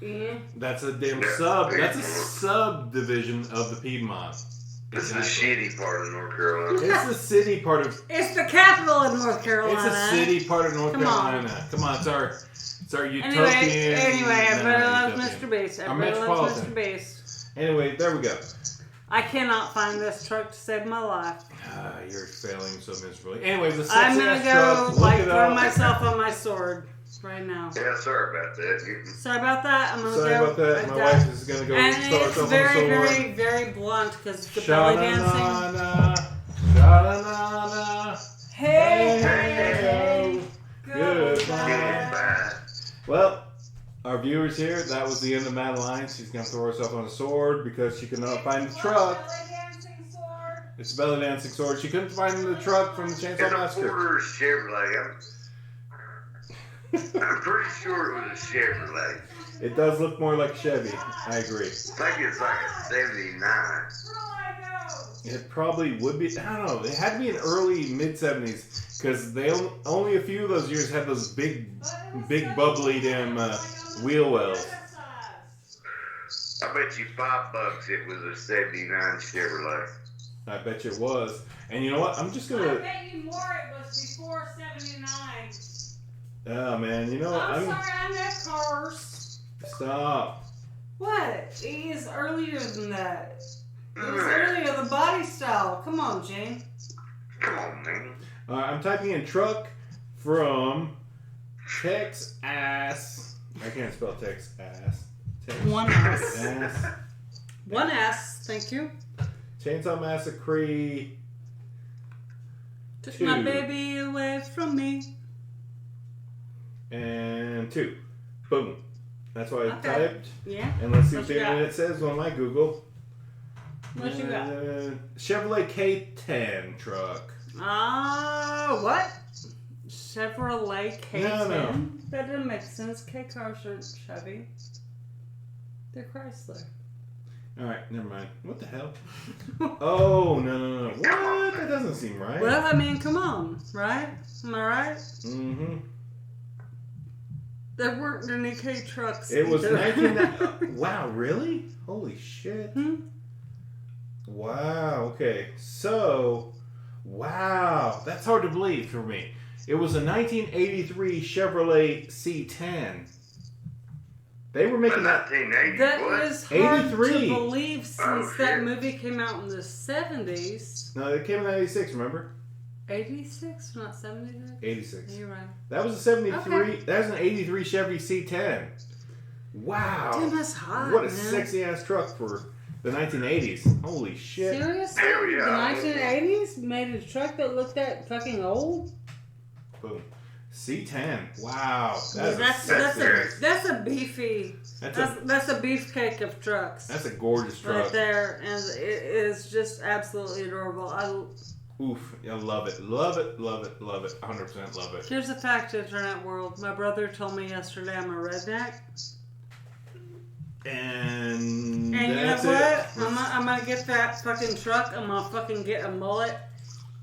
Yeah. That's a damn sub. That's a subdivision of the Piedmont. This is the shitty part of North Carolina. It's the city part of. It's the capital of North Carolina. It's a city part of North Come on. Carolina. Come on, it's our utopian. Anyway, everybody loves utopian. Mr. Beast. Our Everybody loves metropolitan. Mr. Beast. Anyway, there we go. I cannot find this truck to save my life. You're failing so miserably. Anyway, the I'm sexy gonna ass go truck. Look like it throw up. myself on my sword right now. Yeah, sorry about that. Sorry about that. I'm gonna Sorry go. about that. My I- wife is gonna go And throw it's herself on very, the sword. very, very blunt because the belly dancing. Sha-na-na-na, sha-na-na-na. Hey, Hey, goodbye. Goodbye. Well, our viewers here, that was the end of Madeline. She's going to throw herself on a sword because she could not find the truck. It's a belly dancing sword. She couldn't find the truck from the It's Chainsaw a Massacre. Porter Chevrolet. I'm pretty sure it was a Chevrolet. It does look more like a Chevy. I agree. I think it's like a 79. It probably would be. I don't know. It had to be in early mid 70s because they only a few of those years had those big bubbly damn wheel wells. I bet you $5 it was a 79 Chevrolet. I bet you it was. And you know what? I'm just gonna. bet you more it was before 79. Oh man, you know what? I'm sorry, I know cars. Stop. What? He is earlier than that. It was Mm. earlier, the body style. Come on, Jane. Come on, man. I'm typing in truck from Texas. I can't spell Texas. Texas. One ass. Ass. One ass, thank you. Chainsaw Massacre. Took Two. my baby away from me. And 2. Boom. That's what I Okay. typed. Yeah? And let's see What what the you got? internet says on my Google. What you got? Chevrolet K10 truck. What? Chevrolet K10? No. That doesn't make sense. K cars aren't Chevy. They're Chrysler. Alright, never mind. What the hell? Oh, no. What? That doesn't seem right. Well, I mean, come on, right? Am I right? Mm-hmm. There weren't any K trucks. It was either. Wow, really? Holy shit. Hmm? Wow, okay. So, wow. That's hard to believe for me. It was a 1983 Chevrolet C10. They were making that. 1980. That what? is hard 83. to believe since Oh, that shit. movie came out in the 70s. No, it came in 86, remember? 86, not 76? 86. You're right. That was a 73. Okay. That was an 83 Chevy C10. Wow. Damn, that's hot, What a man. sexy ass truck for the 1980s. Holy shit. Seriously? Hell yeah. The 1980s made a truck that looked that fucking old? Boom. C10. Wow. That's a beefy. That's That's a beefcake of trucks. That's a gorgeous truck. Right there, and it is just absolutely adorable. Oof. I love it. Love it. Love it. Love it. 100% love it. Here's a fact, internet world. My brother told me yesterday I'm a redneck. And And you know that's what? it. I'm gonna get that fucking truck. I'm gonna fucking get a mullet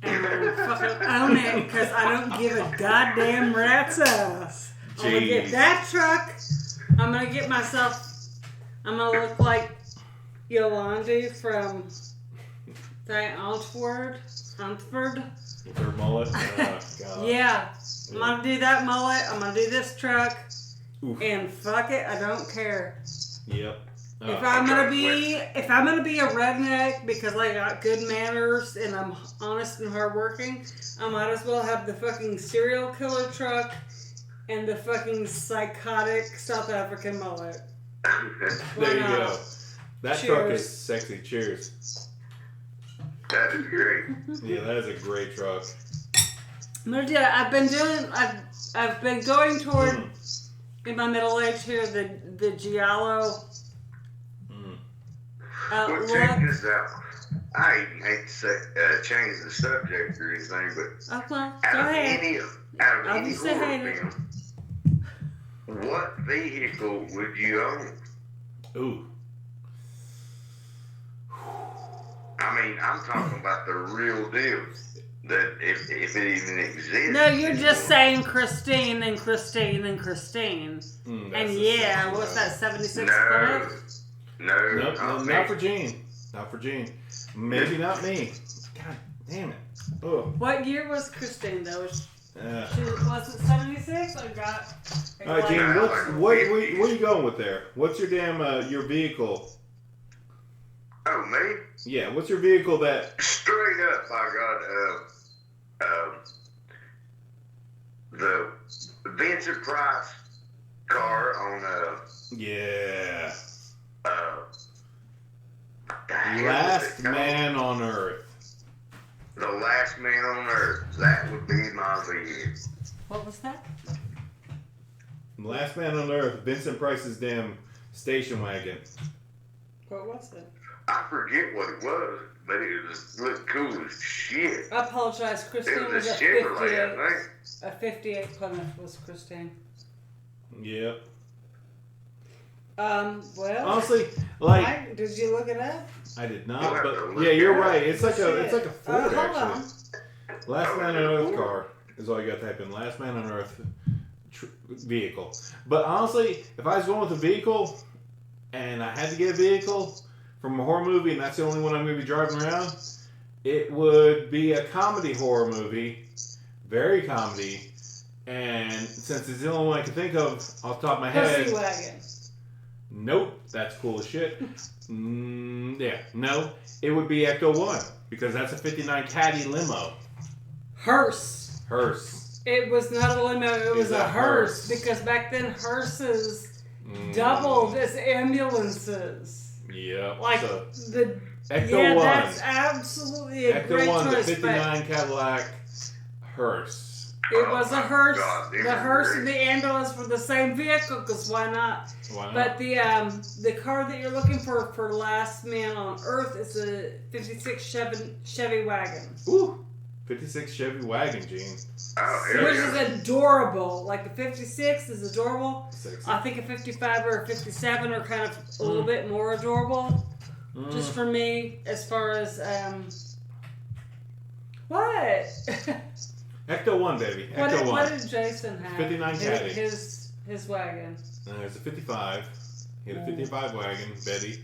and fucking own it because I don't give a goddamn rat's ass. I'm gonna get Jeez. that truck. I'm gonna get myself. I'm gonna look like Yolandi from Antford. With her mullet. Oh, God. Yeah, I'm gonna do that mullet. I'm gonna do this truck, Oof. and fuck it, I don't care. Yep. If I'm gonna be a redneck because I got good manners and I'm honest and hardworking, I might as well have the fucking serial killer truck and the fucking psychotic South African mullet. There you Wow. go. That truck is Cheers. sexy. Cheers. That is great. Yeah, that is a great truck. I've been going toward Mm. in my middle age here the Giallo Mm. Well, look. check this out. I even hate to say, change the subject or anything, but Oh well, out go of ahead. any Obviously horror hate it. film, what vehicle would you own? Ooh. I mean, I'm talking about the real deal. That if it even exists. No, you're just saying Christine and Christine and Christine. Mm, that's And the yeah, second what's uh, one. that, 76 No, Plymouth? no, Nope, no, me. not for Gene. Not for Gene. Maybe not me. God damn it. Oh. What year was Christine though? Was it 76? I got. All right, Gene. Where are you going with there? What's your damn your vehicle? Oh, me? Yeah. What's your vehicle that? Straight up, I got the Vincent Price car on Yeah. the hell was Last it called? Man on Earth. The Last Man on Earth. That would be my vehicle. What was that? Last Man on Earth. Vincent Price's damn station wagon. What was it? I forget what it was, but it was looked cool as shit. I apologize. Christine It was was a a Chevrolet, 58. I think. A 58 Plymouth was Christine. Yep. Well. Honestly, like Mike, did you look it up? I did not, You'll have but to look yeah, you're it up. right. It's like Shit. a Ford Hold actually. on. Last Man on Earth car is all you got to type in. Last Man on Earth vehicle. But honestly, if I was going with a vehicle and I had to get a vehicle from a horror movie and that's the only one I'm going to be driving around, it would be a comedy horror movie. Very comedy. And since it's the only one I can think of off the top of my head, Pussy wagon. nope, that's cool as shit. Yeah, no, it would be Ecto 1 because that's a 59 Caddy limo. Hearse. Hearse. It was not a limo, it was It's a a hearse. hearse. Because back then hearses Mm, doubled as ambulances. Yep. Like so, the Ecto yeah, 1. that's absolutely a Ecto great 1, the choice. 59 Cadillac hearse. But it was a Oh my hearse. God, these The are hearse great. and the ambulance were the same vehicle. Because why not? Why not? But the car that you're looking for Last Man on Earth is a 56 Chevy wagon. Ooh, 56 Chevy wagon, Gene. Oh, hell Which yeah. is adorable. Like the 56 is adorable. Sexy. I think a 55 or a 57 are kind of a little bit more adorable. Mm. Just for me, as far as what? Ecto 1, baby. Ecto 1. what did Jason have? 59 Caddy. His wagon. There's a 55. He had a 55 wagon, Betty.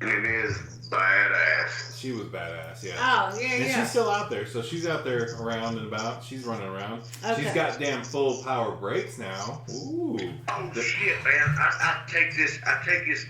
And it is badass. She was badass, yeah. Oh yeah, And yeah. she's still out there, so she's out there around and about. She's running around. Okay. She's got damn full power brakes now. Ooh. Oh shit, man! I take this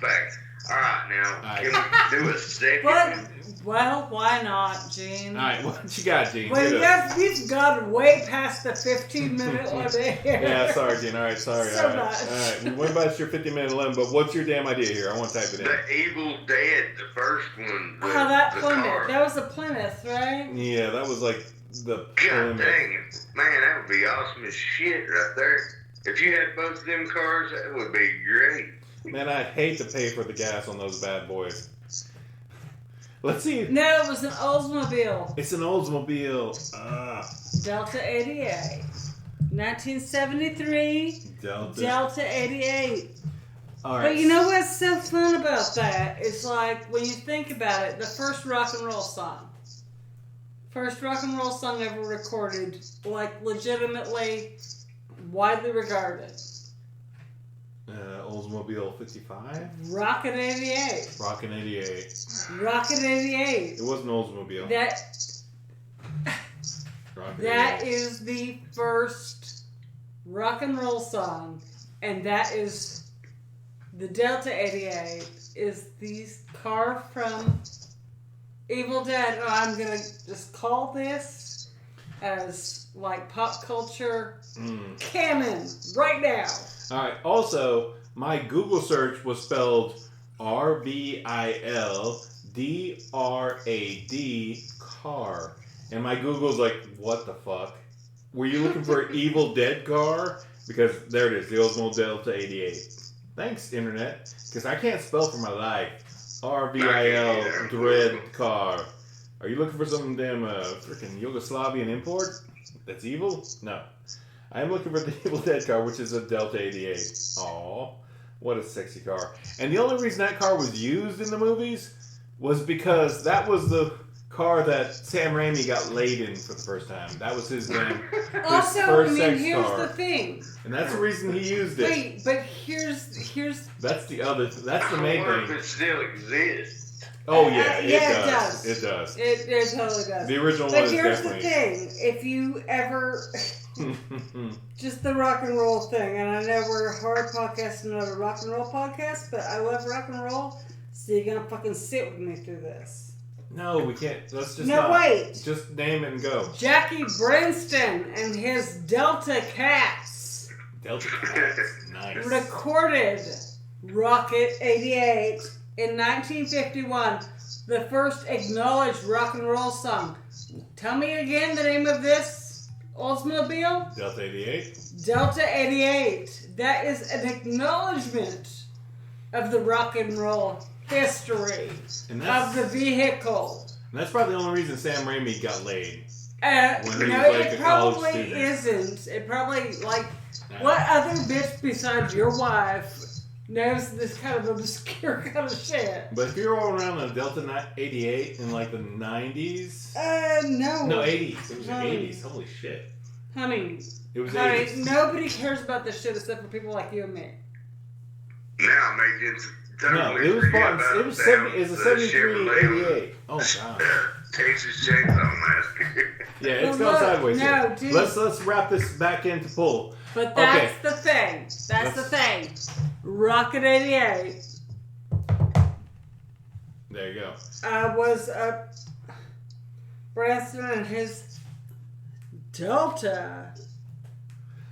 back. All right, now All can right. we do a second? What? Well, why not, Gene? All right, what you got, Gene? Well, Hit us. yes, we've gone way past the 15-minute limit here. Yeah, sorry, Gene. All right, sorry. So all right. much. All right, we went past your 50-minute limit, but what's your damn idea here? I want to type it in. The Evil Dead, the first one. Oh, that the Plymouth. car. That was a Plymouth, right? Yeah, that was like the God Plymouth. dang it, man! That would be awesome as shit right there. If you had both of them cars, that would be great. Man, I'd hate to pay for the gas on those bad boys. Let's see. No, it was an Oldsmobile. It's an Oldsmobile. Delta 88. 1973. Delta. Delta 88. All right. But you know what's so fun about that? It's like, when you think about it, the first rock and roll song. First rock and roll song ever recorded. Like, legitimately widely regarded. Oldsmobile 55? Rocket 88. Rockin' 88. Rocket 88. It wasn't Oldsmobile. Rockin' That 88. is the first rock and roll song, and that is the Delta 88 is the car from Evil Dead. Oh, I'm gonna just call this as like pop culture canon right now. All right. Also, my Google search was spelled RBILDRAD car. And my Google's like, what the fuck? Were you looking for an Evil Dead car? Because there it is, the Oldsmobile Delta 88. Thanks, Internet. Because I can't spell for my life. RBIL Dread car. Are you looking for some damn freaking Yugoslavian import that's evil? No. I am looking for the Evil Dead car, which is a Delta 88. Aww. What a sexy car. And the only reason that car was used in the movies was because that was the car that Sam Raimi got laid in for the first time. That was his Also, first I mean, sex here's car. the thing. And that's the reason he used it. Wait, but here's That's the main I wonder thing. if it still exists. Oh yeah, yeah, it does. It does. it totally does. The original one But is here's the definitely. thing: if you ever just the rock and roll thing, and I know we're a horror podcast and not a rock and roll podcast, but I love rock and roll, so you're gonna fucking sit with me through this. No, we can't. Let's just No, not. wait. Just name it and go. Jackie Branston and his Delta Cats Delta Cats. Nice. recorded Rocket 88 in 1951, the first acknowledged rock and roll song. Tell me again the name of this Oldsmobile? Delta 88. Delta 88. That is an acknowledgement of the rock and roll history And of the vehicle. that's probably the only reason Sam Raimi got laid. When he was no, like it a college probably student. isn't. It probably, like, Nah. what other bitch besides your wife knows this kind of obscure kind of shit? But if you're all around a Delta 88 in like the 90s. No. No, 80s. It was the Honey. 80s. Holy shit. Honey, It was honey, 80s. nobody cares about this shit except for people like you and me. Now they just totally No, it was forget bought. about It was them, 70. It was a the 73, Chevrolet 88. Oh god. Texas Chainsaw Massacre. Yeah, it's Well, gone look, sideways no, here. dude. Let's wrap this back into pull. But that's Okay. the thing. That's the thing. Rocket 88 There you go. was Branston and his Delta.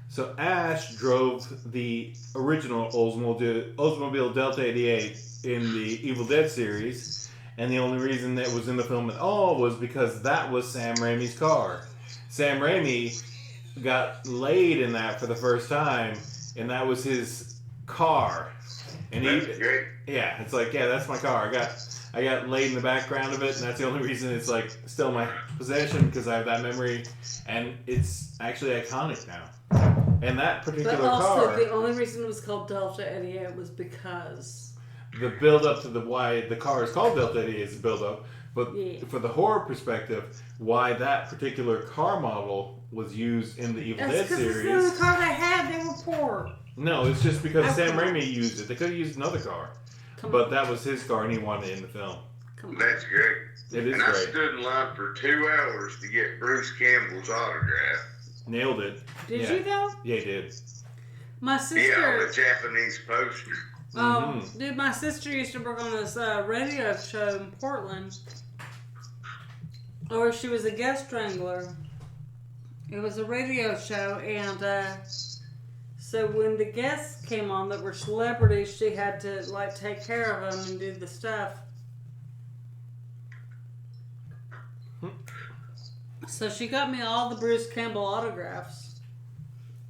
So Ash drove the original Oldsmobile Delta 88 in the Evil Dead series, and the only reason that it was in the film at all was because that was Sam Raimi's car. Sam Raimi got laid in that for the first time, and that was his car. And That's great. yeah, it's like, yeah, that's my car. I got laid in the background of it, and that's the only reason it's like still in my possession, because I have that memory, and it's actually iconic now. And that particular But also, car, the only reason it was called Delta 88 was because. the build up to the why the car is called Delta 88 is the build up, but Yeah. for the horror perspective, why that particular car model was used in the Evil That's Dead because it's the series. only car they had. They were poor. No, it's just because Oh, Sam come on. Raimi used it. They could have used another car, Come but on. that was his car, and he wanted it in the film. Come on. That's great. It is And I great. stood in line for 2 hours to get Bruce Campbell's autograph. Nailed it. Did Yeah. you though? Yeah, he did. My Yeah, on sister. the Japanese poster. Oh, Mhm. dude, my sister used to work on this radio show in Portland, or she was a guest strangler. It was a radio show, and so when the guests came on that were celebrities, she had to like take care of them and do the stuff. So she got me all the Bruce Campbell autographs.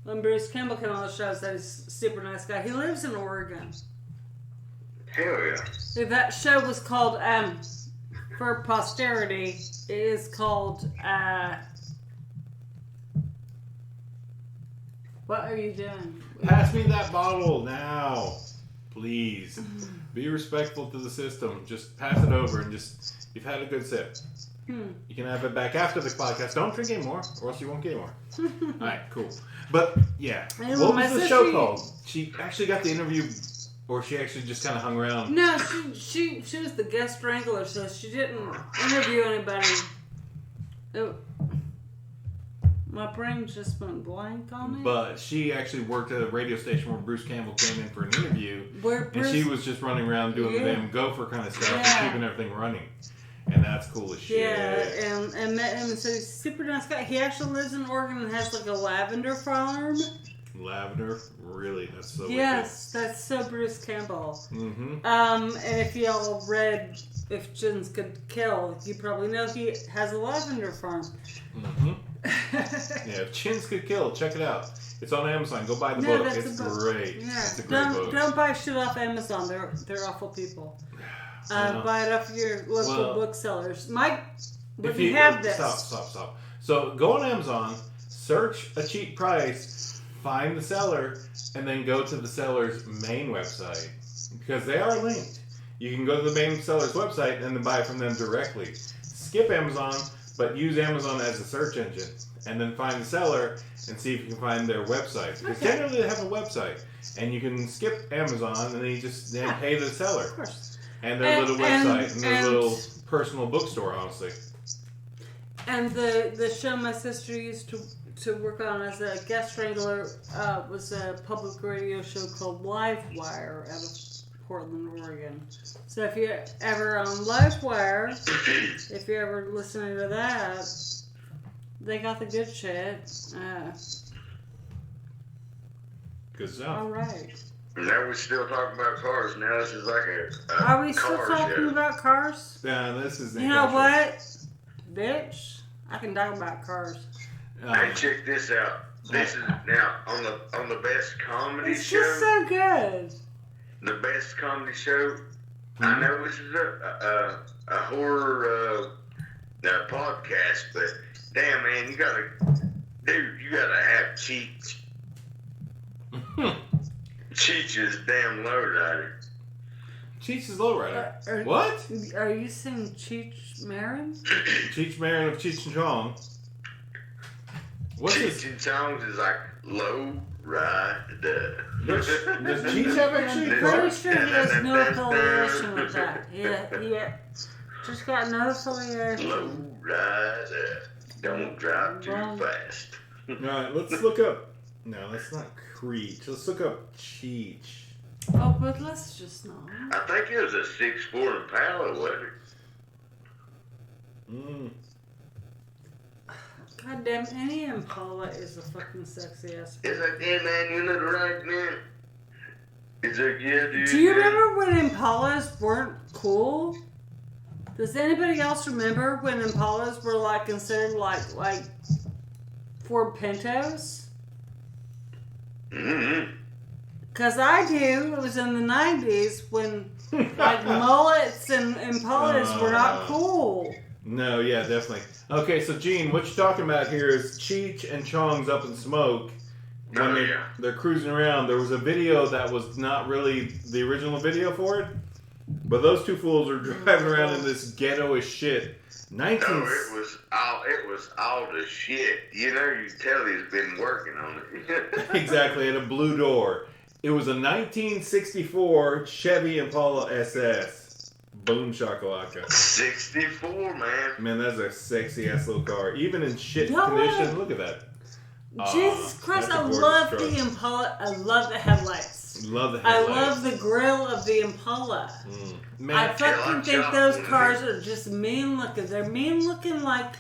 When Bruce Campbell came on the show, said he's a super nice guy. He lives in Oregon. Hell yeah. That show was called, for posterity, it is called, what are you doing? Pass me that bottle now, please. Be respectful to the system. Just pass it over and just, you've had a good sip. You can have it back after the podcast. Don't drink anymore, or else you won't get more. Alright, cool. But, yeah. Hey, What my was the sister- show called? She actually got the interview, or she actually just kind of hung around? No, she was the guest strangler, so she didn't interview anybody. My brain just went blank on it. But she actually worked at a radio station where Bruce Campbell came in for an interview. Where And Bruce, she was just running around doing the Yeah. damn gopher kind of stuff Yeah. and keeping everything running. And that's cool as shit. yeah, and met him and said he's a super nice guy. He actually lives in Oregon and has like a lavender farm. Lavender? Really? That's so Yes, that's so Bruce Campbell. Mm-hmm. And if y'all read If Chins Could Kill, you probably know he has a lavender farm. Mm-hmm. Yeah, If Chins Could Kill, check it out. It's on Amazon. Go buy the book. that's It's a book. great. Yeah, It's a great book. don't buy shit off Amazon. They're awful people. Buy it off your local booksellers. Mike, would you have this? Stop. So go on Amazon, search a cheap price, find the seller, and then go to the seller's main website. Because they are linked. You can go to the main seller's website and then buy it from them directly. Skip Amazon, but use Amazon as a search engine. And then find the seller and see if you can find their website. Because generally they have a website. And you can skip Amazon and then you just pay the seller. Of course. And their little website and their little personal bookstore, honestly. And the show my sister used to work on as a guest wrangler was a public radio show called Livewire out of Portland, Oregon. So if you're ever on Livewire, if you're ever listening to that, they got the good shit. Good stuff. All right. Now we're still talking about cars. Now this is like a Are we still car talking show. about cars? Yeah, this is. You know what, bitch? I can talk about cars. Hey, check this out. This is now on the best comedy It's show. just so good. The best comedy show. I know this is a horror podcast, but damn man, you gotta have Cheech. Cheech is damn lowrider. Cheech is lowrider. Are- What? Are you saying Cheech Marin? Cheech Marin of Cheech and Chong. What's Cheech his? and Chong's is like low rider. Does Cheech have actually? I'm pretty sure he has no affiliation with that. Yeah. Just got no affiliation. Low rider. Don't drive too fast. Alright, let's look up. No, that's not Creech. Let's look up Cheech. Oh, but let's just not. I think it was a 6'4" Impala, wasn't it? God damn, any Impala is a fucking sexy ass. It's like, yeah, man, you know the right man. It's like, yeah, dude. Do you remember when Impalas weren't cool? Does anybody else remember when Impalas were like considered like Ford Pintos? Mm-hmm. Cause I do. It was in the 90s when like mullets and Impalas were not cool. No, yeah, definitely. Okay, so Gene, what you're talking about here is Cheech and Chong's Up in Smoke. When they're cruising around. There was a video that was not really the original video for it, but those two fools are driving around in this ghetto-ish shit. No, it was all the shit. You know, you tell he's been working on it. Exactly, at a blue door. It was a 1964 Chevy Impala SS. Boom shakalaka. 64, man. Man, that's a sexy ass little car. Even in shit No condition, way. look at that. Jesus Christ, that's a I gorgeous love truck. the Impala. I love the headlights. Love the I headlights. love the grill of the Impala. Man, I fucking like think John. those cars are just mean looking. They're mean looking like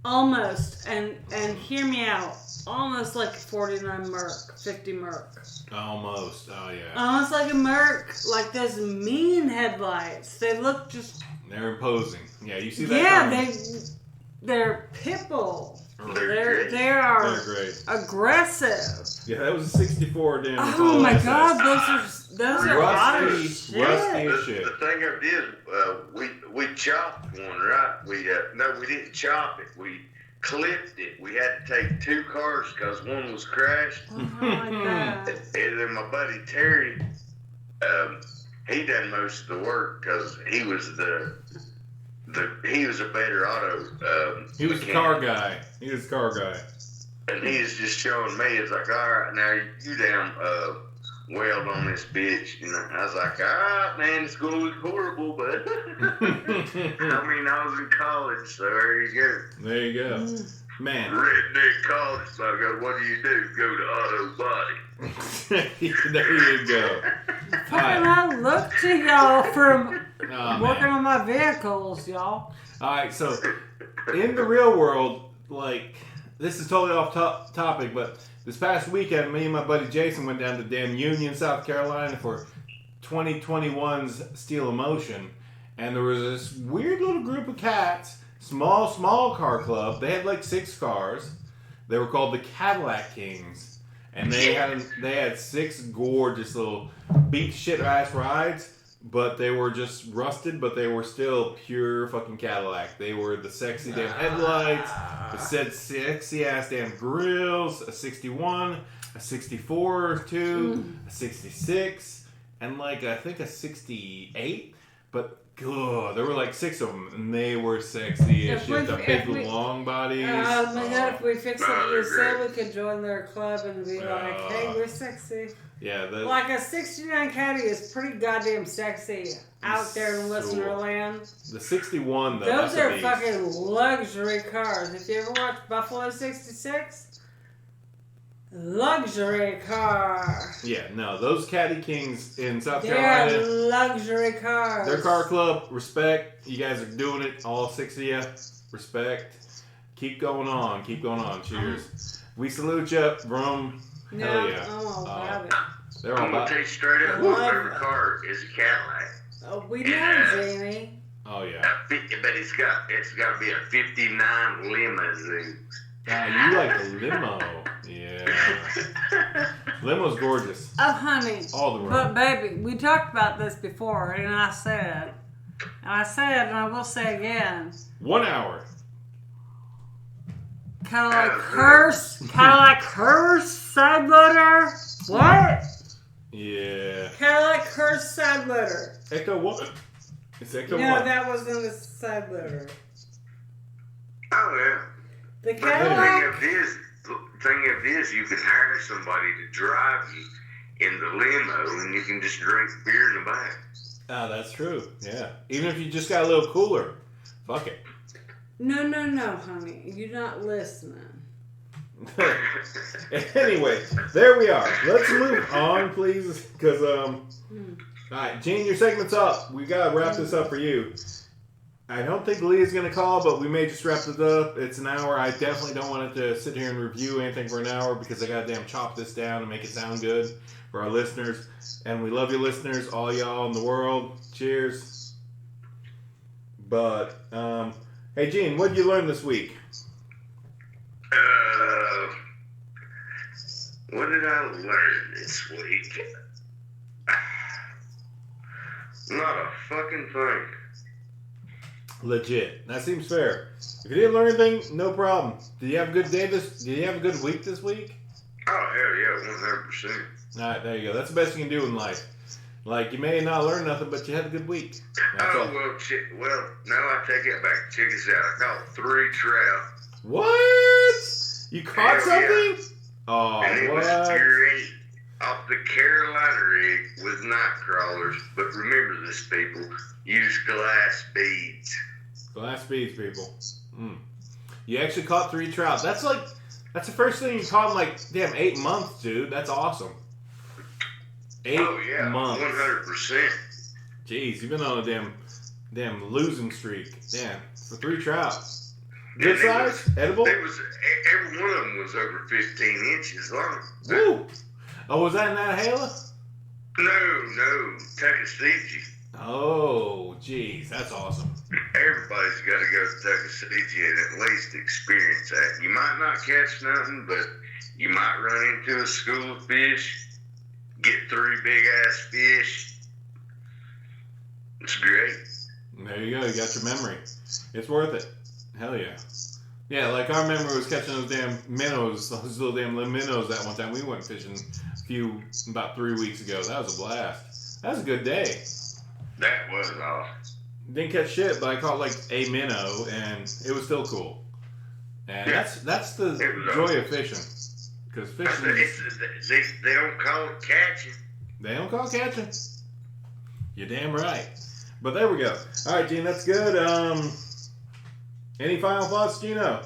almost, and hear me out, almost like a 49 Merc, 50 Merc. almost. Oh yeah. Almost like a Merc, like those mean headlights. They look just, They're imposing. Yeah, you see that? yeah, car? they're pitbull. They're They are They're great. aggressive. Yeah, that was a 64 damn. Oh Impala my SS. God, those are hot as Rusty shit. as shit. The thing I did, we chopped one, right? We didn't chop it. We clipped it. We had to take two cars because one was crashed. Oh my God. And then my buddy Terry, he done most of the work because he was he was a better auto. He was the mechanic. car guy. He was the car guy. And he's just showing me, it's like, all right, now you down weld on this bitch. You know, I was like, all right, man, it's going to look horrible, but I mean, I was in college, so there you go. There you go. Man. Redneck college, so I go, what do? Go to Auto Body. There you go. Fucking I look to y'all for Oh, working man. on my vehicles, y'all. Alright, so in the real world, like, this is totally off topic, but this past weekend, me and my buddy Jason went down to damn Union, South Carolina for 2021's Steel Emotion, and there was this weird little group of cats, small car club. They had like 6 cars. They were called the Cadillac Kings, and they had 6 gorgeous little beat shit ass rides. But they were just rusted, but they were still pure fucking Cadillac. They were the sexy damn headlights, the sexy ass damn grills, a 61, a 64 too, a 66, and like I think a 68. But God, there were like 6 of them, and they were sexy as shit. The big long bodies. Oh my God, if we fix it yourself, we could join their club and be like, hey, we're sexy. Yeah, like a 69 Caddy is pretty goddamn sexy out there in listener land. The 61, though, those are fucking luxury cars. If you ever watch Buffalo 66, luxury car. Yeah, no, those Caddy Kings in South Carolina. They're luxury cars. Their car club, respect. You guys are doing it, all 6 of you. Respect. Keep going on. Keep going on. Cheers. We salute you, Vroom. No, hell yeah. I'm all about it. They're all I'm going about to tell you straight up, my favorite car is a Cadillac. Oh, we know, Jamie. Oh, yeah. But it's got to be a 59 limousine. You like the limo. Yeah. Limo's gorgeous. Oh, honey. All the room. But, baby, we talked about this before, and I said, and I will say again. 1 hour. Cadillac hearse side loader. What? Yeah. Cadillac hearse side loader. Ecto what? It's Ecto No, what? that wasn't a side loader. Oh, yeah. The But Cadillac. the thing of this, you can hire somebody to drive you in the limo, and you can just drink beer in the back. Oh, that's true. Yeah. Even if you just got a little cooler. Fuck it. No, honey. You're not listening. Anyway, there we are. Let's move on, please. Because, alright, Gene, your segment's up. We gotta wrap this up for you. I don't think Leah's gonna call, but we may just wrap this up. It's an hour. I definitely don't want it to sit here and review anything for an hour because I gotta damn chop this down and make it sound good for our listeners. And we love you, listeners, all y'all in the world. Cheers. But, hey, Gene, what did you learn this week? What did I learn this week? Not a fucking thing. Legit. That seems fair. If you didn't learn anything, no problem. Did you have a good day did you have a good week this week? Oh, hell yeah, 100%. Alright, there you go. That's the best you can do in life. Like, you may not learn nothing, but you had a good week. That's all. Well, no, I take it back. Check this out. I caught 3 trout. What? You caught Hell yeah. something? Oh, And it was what? great. Off the Carolina rig with night crawlers. But remember this, people. Use glass beads. Glass beads, people. You actually caught 3 trout. That's the first thing you caught in like, damn, 8 months, dude. That's awesome. 8 months. 100%. Jeez, you've been on a damn losing streak. Damn, for 3 trout. Good size? Edible? Every one of them was over 15 inches long. Woo! Oh, was that in that Hala? No, Tuckasegee. Oh, jeez, that's awesome. Everybody's got to go to Tuckasegee and at least experience that. You might not catch nothing, but you might run into a school of fish, get 3 big-ass fish. It's great. There you go, you got your memory. It's worth it. Hell yeah. Yeah, like our memory was catching those damn minnows, those little damn minnows that one time we went fishing about 3 weeks ago. That was a blast. That was a good day. That was awesome. Didn't catch shit, but I caught like a minnow, and it was still cool. And that's the joy of fishing. Because fishing, they don't call it catching. They don't call it catching. You're damn right. But there we go. All right, Gene, that's good. Any final thoughts, Gino?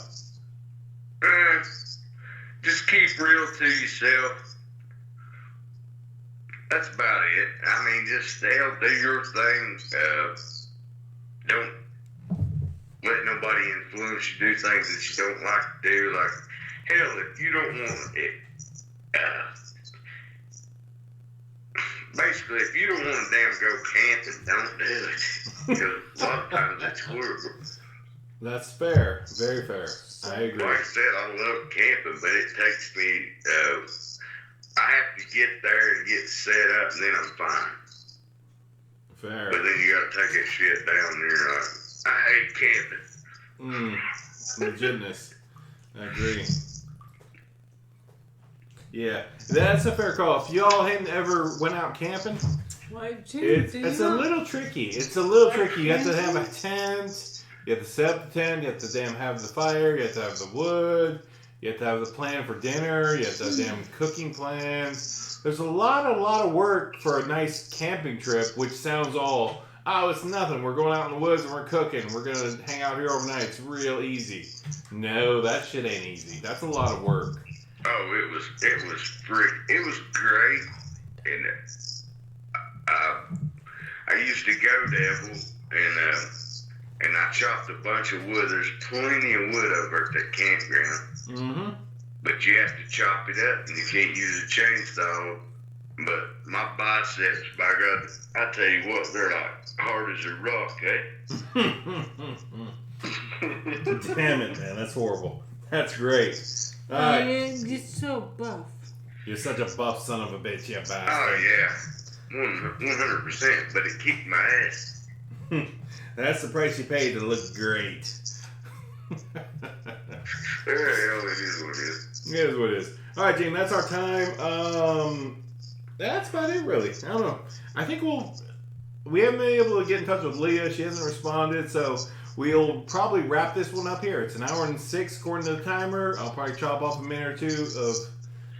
Just keep real to yourself. That's about it. I mean, just do your thing. Don't let nobody influence you to do things that you don't like to do. Like, hell, if you don't want it, basically, if you don't want to damn go camping, don't do it. Because a lot of times it's horrible. That's fair. Very fair. I agree. Like I said, I love camping, but it takes me, I have to get there and get set up, and then I'm fine. Fair. But then you gotta take that shit down there. Like, I hate camping. Legitness. I agree. Yeah, that's a fair call. If y'all hadn't ever went out camping, it's a little tricky. It's a little tricky. You have to have a tent. You have to set up the tent. You have to damn have the fire. You have to have the wood. You have to have the plan for dinner. You have to have damn cooking plans. There's a lot of work for a nice camping trip, which sounds all, oh, it's nothing. We're going out in the woods and we're cooking. We're going to hang out here overnight. It's real easy. No, that shit ain't easy. That's a lot of work. Oh, it was great. And I used to go devil, and I chopped a bunch of wood. There's plenty of wood over at that campground. Mm-hmm. But you have to chop it up, and you can't use a chainsaw. But my biceps, by God, I tell you what, they're like hard as a rock, eh? Damn it, man. That's horrible. That's great. All right. You're so buff. You're such a buff son of a bitch, you bastard. Oh, yeah. 100%, but it kicked my ass. That's the price you pay to look great. Hell, it is what it is. It is what it is. All right, Gene, that's our time. That's about it, really. I don't know. I think we haven't been able to get in touch with Leah. She hasn't responded, so we'll probably wrap this one up here. It's 1 hour and 6 according to the timer. I'll probably chop off a minute or two of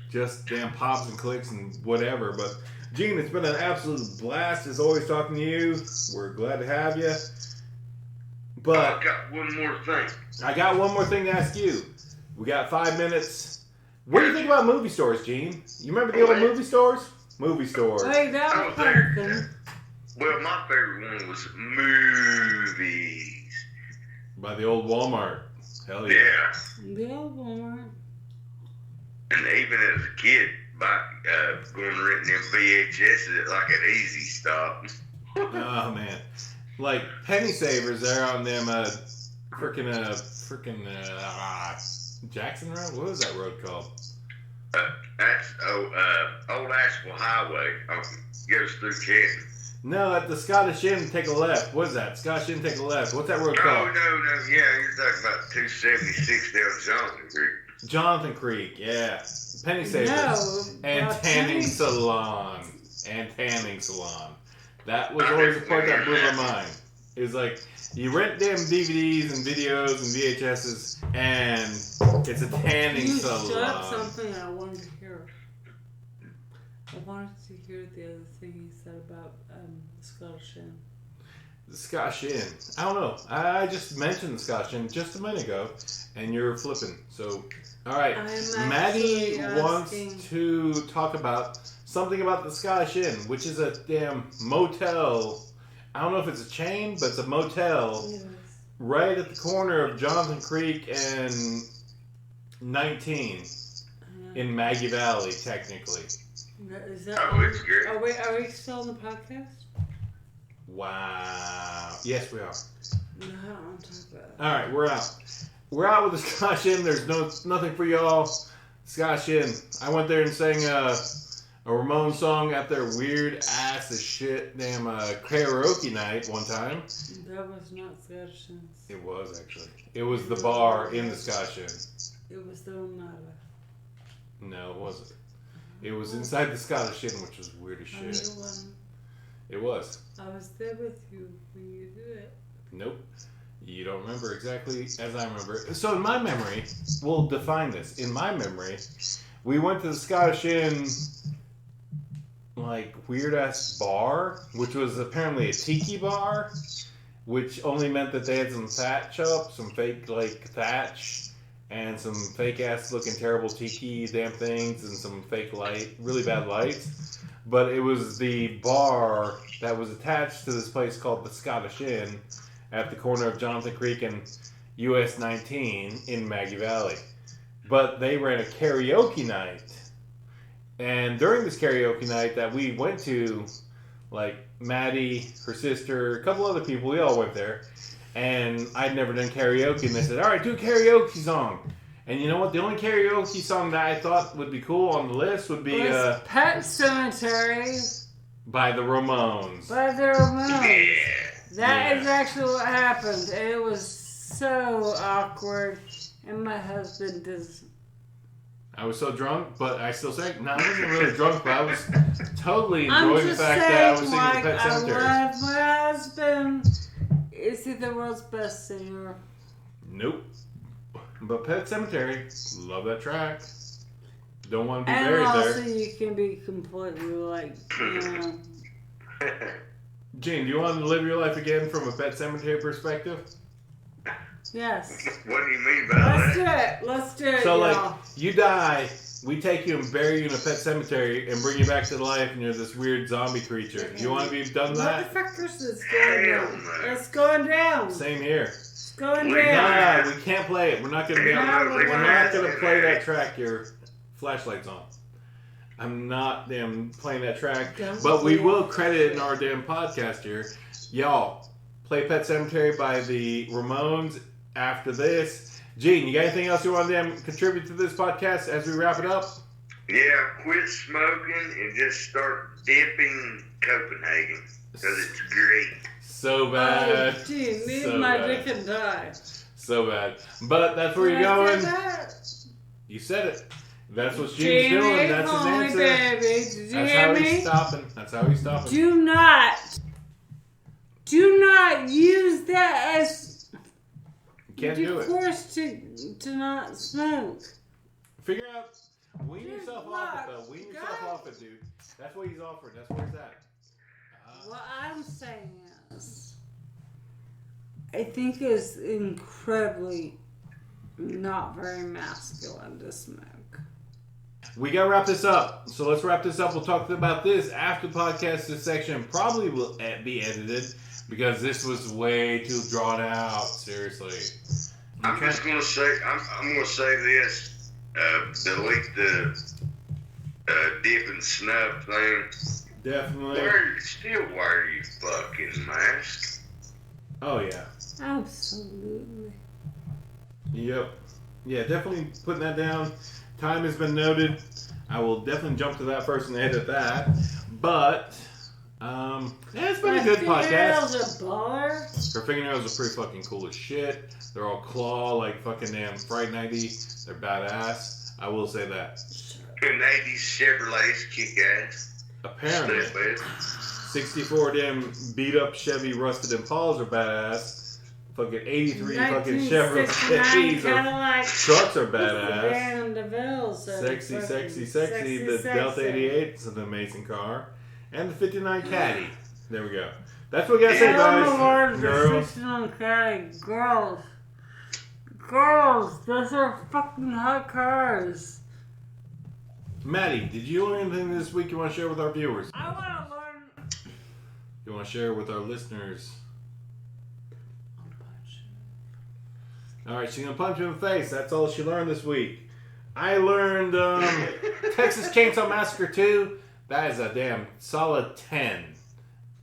just damn pops and clicks and whatever. But, Gene, it's been an absolute blast as always talking to you. We're glad to have you. But I got one more thing. I got one more thing to ask you. We got 5 minutes. What do you think about movie stores, Gene? You remember the old movie stores? Movie stores. Hey, that was something. Well, my favorite one was movies. By the old Walmart. Hell yeah. Yeah. The old Walmart. And even as a kid, going and renting them VHSs at like an Easy Stop. Oh, man. Like, penny savers there on them, Jackson Road? What was that road called? Old Asheville Highway. Goes through Canton. No, at the Scottish Inn, take a left. What is that? Scottish Inn, take a left. What's that road Oh, called? no. Yeah, you're talking about 276 down Johnson Creek. Jonathan Creek, yeah. Penny savers. No. And tanning salon. That was always the part that blew my mind. It was like, you rent damn DVDs and videos and VHSs, and it's a tanning salon. You said something I wanted to hear. I wanted to hear the other thing he said about the Scottish Inn. The Scotch Inn. I don't know. I just mentioned the Scotch Inn just a minute ago, and you're flipping. So, all right. Maddie wants to talk about something about the Scottish Inn, which is a damn motel. I don't know if it's a chain, but it's a motel right at the corner of Jonathan Creek and 19 in Maggie Valley, technically. Is that it's good. Are we still on the podcast? Wow. Yes, we are. No, I don't want to talk about it. All right, we're out. We're out with the Scotch Inn. There's nothing for y'all. Scotch Inn. I went there and sang a Ramones song at their weird ass as shit damn karaoke night one time. That was not Scotch Inn's. It was, actually. It was the bar in the Scotch Inn. It was the Ramada. No, it wasn't. It was inside the Scottish Inn, which was weird as shit. It was. I was there with you when you did it. Nope. You don't remember exactly as I remember. So in my memory, we'll define this. In my memory, we went to the Scottish Inn, like, weird-ass bar, which was apparently a tiki bar, which only meant that they had some thatch up, some fake, like, thatch, and some fake-ass looking terrible tiki damn things, and some fake light, really bad lights. But it was the bar that was attached to this place called the Scottish Inn at the corner of Jonathan Creek and US 19 in Maggie Valley. but they ran a karaoke night. And during this karaoke night that we went to, like Maddie, her sister, a couple other people, we all went there. And I'd never done karaoke, and they said, all right, do a karaoke song. And you know what? The only karaoke song that I thought would be cool on the list would be Pet Sematary by the Ramones. by the Ramones. Yeah. That is actually what happened. And it was so awkward. And my husband is... I was so drunk, but I still say, no, I wasn't really drunk, but I was totally I'm enjoying the just fact that I was saying, singing like, Pet I Sematary. love my husband. Is he the world's best singer? Nope. But Pet Sematary, love that track. Don't want to be And buried also, there. you can be completely like, Gene, do you want to live your life again from a Pet Sematary perspective? yes. What do you mean by Let's do that? it. Let's do it, So, y'all. like, you die, we take you and bury you in a pet cemetery and bring you back to life, and you're this weird zombie creature. Do you want to be done with that? Motherfuckers, it's going Hell down. no. It's going down. Same here. It's going We down. Nah, we can't play it. We're not gonna be able. No, We're not gonna not. play that track. Your flashlight's on. I'm not damn playing that track, Don't but we play will it. credit it in our damn podcast here. Y'all, play Pet Sematary by the Ramones after this. Gene, you got anything else you want to damn contribute to this podcast as we wrap it up? Yeah, quit smoking and just start dipping Copenhagen because it's great. So bad. Oh, gee, leave So my bad. dick and die. So bad. But that's where you're Did I going. say that? You said it. That's what Gene's Jamie, doing. That's his holy answer. baby. Did you That's hear how he's me? stopping. That's how he's stopping. Do not use that as You can't do it. course to not smoke. Figure out. Wean Dude, yourself look, off it, though. Wean yourself guys. off it, dude. That's what he's offering. That's where he's at. What I'm saying is, I think it's incredibly not very masculine to smoke. We gotta wrap this up. So let's wrap this up. We'll talk about this after the podcast. This section probably will be edited because this was way too drawn out. Seriously. I'm just gonna say, I'm gonna say this. Delete the dip and snuff thing. Definitely. Still wear your fucking mask. Oh, yeah. Absolutely. Yep. Yeah, definitely putting that down. Time has been noted. I will definitely jump to that first and edit that. But, yeah, it's been a good podcast. A baller. Her fingernails are pretty fucking cool as shit. They're all claw, like fucking damn Fright Nighty. They're badass. I will say that. And 80s Chevrolets kick ass. Apparently, Step it. 64 damn beat up Chevy rusted Impalas are badass. Fucking 83 fucking Chevrolet 1969 Chevys or Cadillac. trucks are badass. Van DeVille, so Sexy. The Delta 88 is an amazing car. And the 59 Caddy. There we go. That's what we gotta say, guys. Girls. Girls, those are fucking hot cars. Maddie, did you learn anything this week you want to share with our viewers? I want to learn. You want to share with our listeners? Alright, she's gonna punch him in the face. That's all she learned this week. I learned Texas Chainsaw Massacre 2. That is a damn solid 10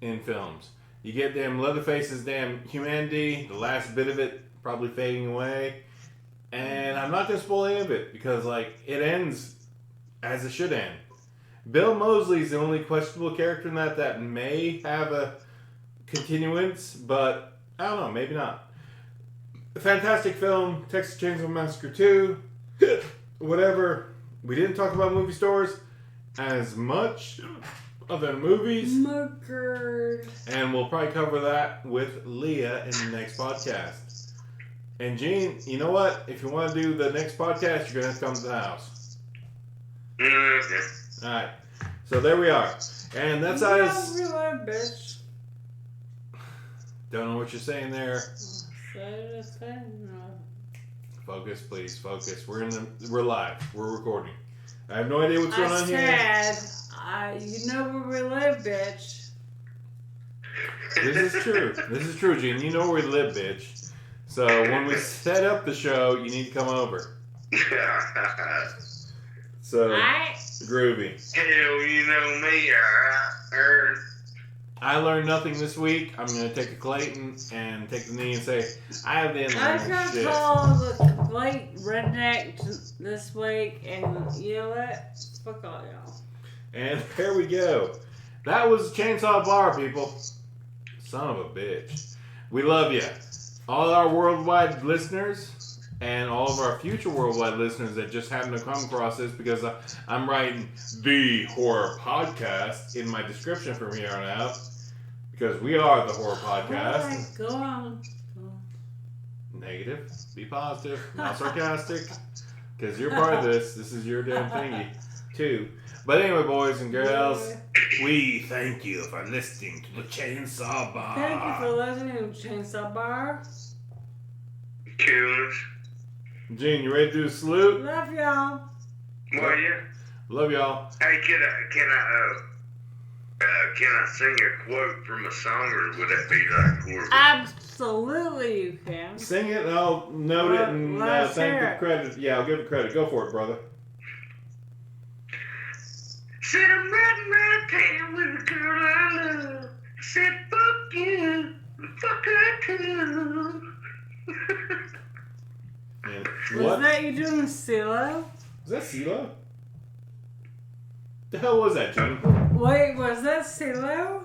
in films. You get damn Leatherface's damn humanity, the last bit of it probably fading away. And I'm not gonna spoil any of it because like it ends as it should end. Bill Moseley's the only questionable character in that may have a continuance, but I don't know, maybe not. Fantastic film, Texas Chainsaw Massacre 2. Whatever. We didn't talk about movie stores as much other than movies. Mugger. And we'll probably cover that with Leah in the next podcast. And Gene, you know what? If you want to do the next podcast, you're going to have to come to the house. Mm-hmm. Alright. So there we are. And that's how it's... Bitch. Don't know what you're saying there. No. Focus, please. Focus. We're live. We're recording. I have no idea what's going on here. You know where we live, bitch. This is true. This is true, Gene. You know where we live, bitch. So when we set up the show, you need to come over. So, groovy. Hell, you know me. I learned nothing this week. I'm going to take a Clayton and take the knee and say, I have the I learned got shit. called a complete redneck this week, and you know what? Fuck all y'all. And there we go. That was Chainsaw Bar, people. Son of a bitch. We love you. All our worldwide listeners and all of our future worldwide listeners that just happen to come across this because I'm writing the horror podcast in my description from here on out because we are the horror podcast. Alright, go on. Negative. Be positive. Not sarcastic. Because you're part of this. This is your damn thingy, too. But anyway, boys and girls, we thank you for listening to the Chainsaw Bar. Thank you for listening to Chainsaw Bar. Coolness. Gene, you ready to do a salute? Love y'all. Well, yeah. Love y'all. Hey, can I sing a quote from a song, or would that be like horrible? Absolutely, you can. Sing it, and I'll note it and Let's thank hear the it. credit. Yeah, I'll give it credit. Go for it, brother. Said I'm riding around town with a girl I love. I said, fuck you, fuck her too. And Was what? that you doing CeeLo? Was that CeeLo? The hell was that, Gene? Wait, was that CeeLo?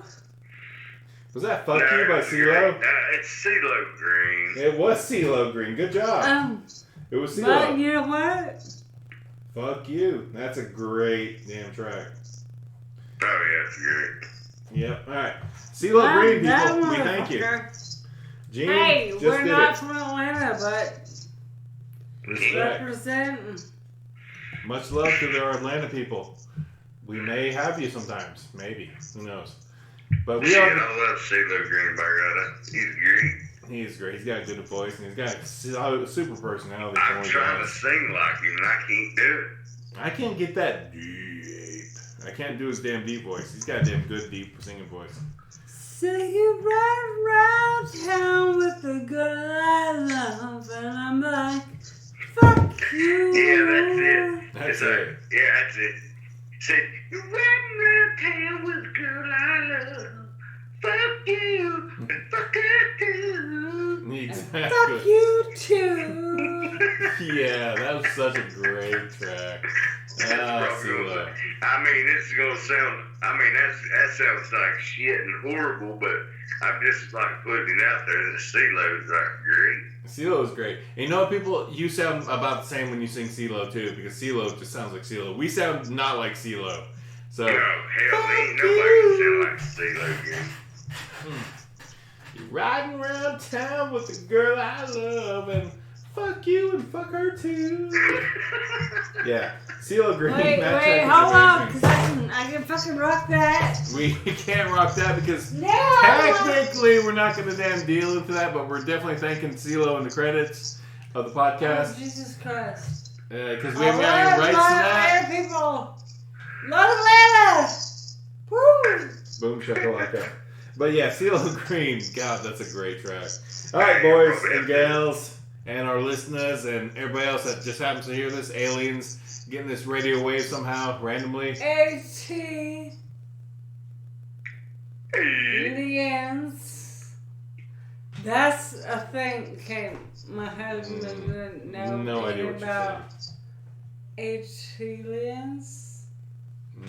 Was that Fuck You by CeeLo? It's CeeLo Green. It was CeeLo Green. Good job. It was CeeLo. But you know what? Fuck You. That's a great damn track. Oh, yeah, it's great. Yep. All right. CeeLo Green, That people. We thank you. motherfucker. Gene Hey, just we're did not it. from Atlanta, but Respect. representing. Much love to our Atlanta people. We may have you sometimes. Maybe. Who knows? But we Shit, are. I love CeeLo Green by God. He's great. He's great. He's got a good voice and he's got a super personality. for I'm what he trying to does. sing like him, and I can't do it. I can't get that deep. I can't do his damn deep voice. He's got a damn good deep singing voice. So you ride around town with the girl I love, and I'm like, fuck you. Yeah, that's it. That's It's it. like, yeah, that's it. Say, you're riding around town with a girl I love. Fuck you, and fuck her too. Exactly. Fuck you too. Yeah, that was such a great track. CeeLo. I mean, this is gonna sound. I mean, that sounds like shit and horrible, but I'm just like putting it out there that CeeLo's like great. CeeLo is great. And you know what, people? You sound about the same when you sing CeeLo too, because CeeLo just sounds like CeeLo. We sound not like CeeLo. So, No, hell, ain't nobody can sound like CeeLo again. you're riding around town with the girl I love, and fuck you and fuck her too. Yeah, CeeLo Green. Wait, that track is hold on, amazing. because I can fucking rock that. We can't rock that because No! technically we're not going to damn deal into that, but we're definitely thanking CeeLo in the credits of the Oh, podcast Jesus Christ. because we haven't got any rights to that. Atlanta people. Love Atlanta. Woo! Boom shakalaka. But yeah, CeeLo Green, God, that's a great track. All right, boys and gals, and our listeners, and everybody else that just happens to hear this, aliens getting this radio wave somehow randomly. AT. Aliens. That's a thing. Okay, my husband doesn't know No idea what you're about aliens.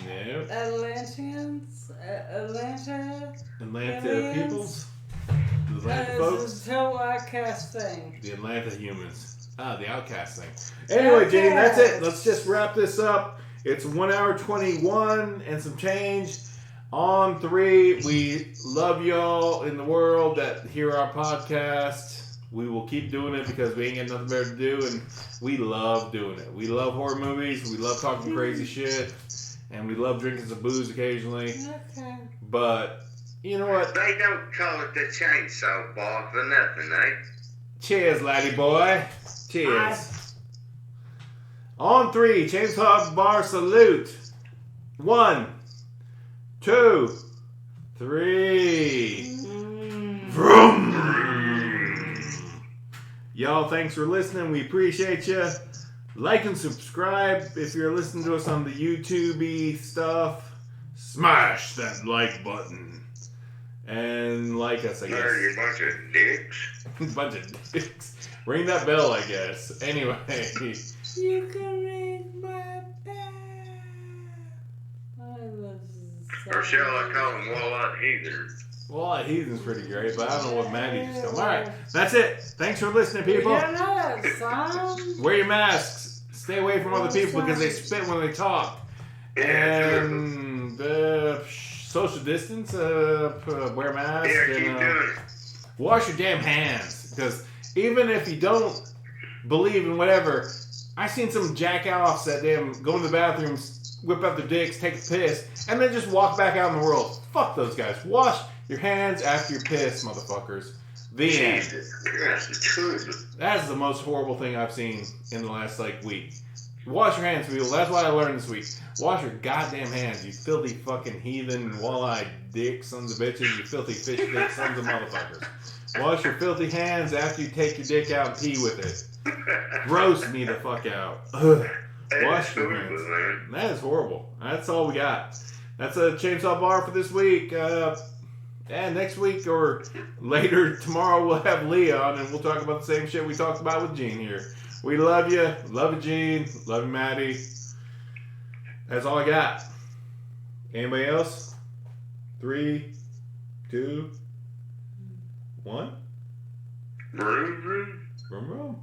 No. Atlanteans. Atlanta. Atlanta Aliens. peoples. The Atlanta That folks. is a total outcast thing. The Atlanta humans. The Outcast thing. Anyway, Jane, that's it. Let's just wrap this up. It's 1 hour 21 and some change. On 3, we love y'all in the world that hear our podcast. We will keep doing it because we ain't got nothing better to do, and we love doing it. We love horror movies. We love talking crazy shit. And we love drinking some booze occasionally. Okay. But, you know what? They don't call it the chainsaw bar for nothing, eh? Cheers, laddie boy. Cheers. On 3, Chainsaw Bar salute. 1, 2, 3. Vroom. Y'all, thanks for listening. We appreciate you. Like and subscribe if you're listening to us on the YouTube stuff. Smash that like button. And like us, I guess. You're a bunch of dicks. Bunch of dicks. Ring that bell, I guess. Anyway. You can ring my bell. I was Or shall I call them walleye heathens? Well, Heathen's pretty great, but I don't know what Maddie just told. Alright, that's it. Thanks for listening, people. Wear your masks. Stay away from other people because they spit when they talk. And social distance, wear masks. Yeah, keep and, doing it. wash your damn hands. Because even if you don't believe in whatever, I seen some jackoffs that damn go in the bathrooms, whip out their dicks, take a piss, and then just walk back out in the world. Fuck those guys. Wash your hands after your piss, motherfuckers. The end. That's the most horrible thing I've seen in the last week. Wash your hands, people. That's what I learned this week. Wash your goddamn hands, you filthy fucking heathen, walleye dick sons of bitches, you filthy fish dick sons of motherfuckers. Wash your filthy hands after you take your dick out and pee with it. Gross me the fuck out. Ugh. Wash your hands. That is horrible. That's all we got. That's a Chainsaw Bar for this week. And next week or later tomorrow we'll have Leah on and we'll talk about the same shit we talked about with Gene here. We love you. Love you, Gene. Love you, Maddie. That's all I got. Anybody else? 3, 2, 1. Vroom, vroom. Vroom, vroom.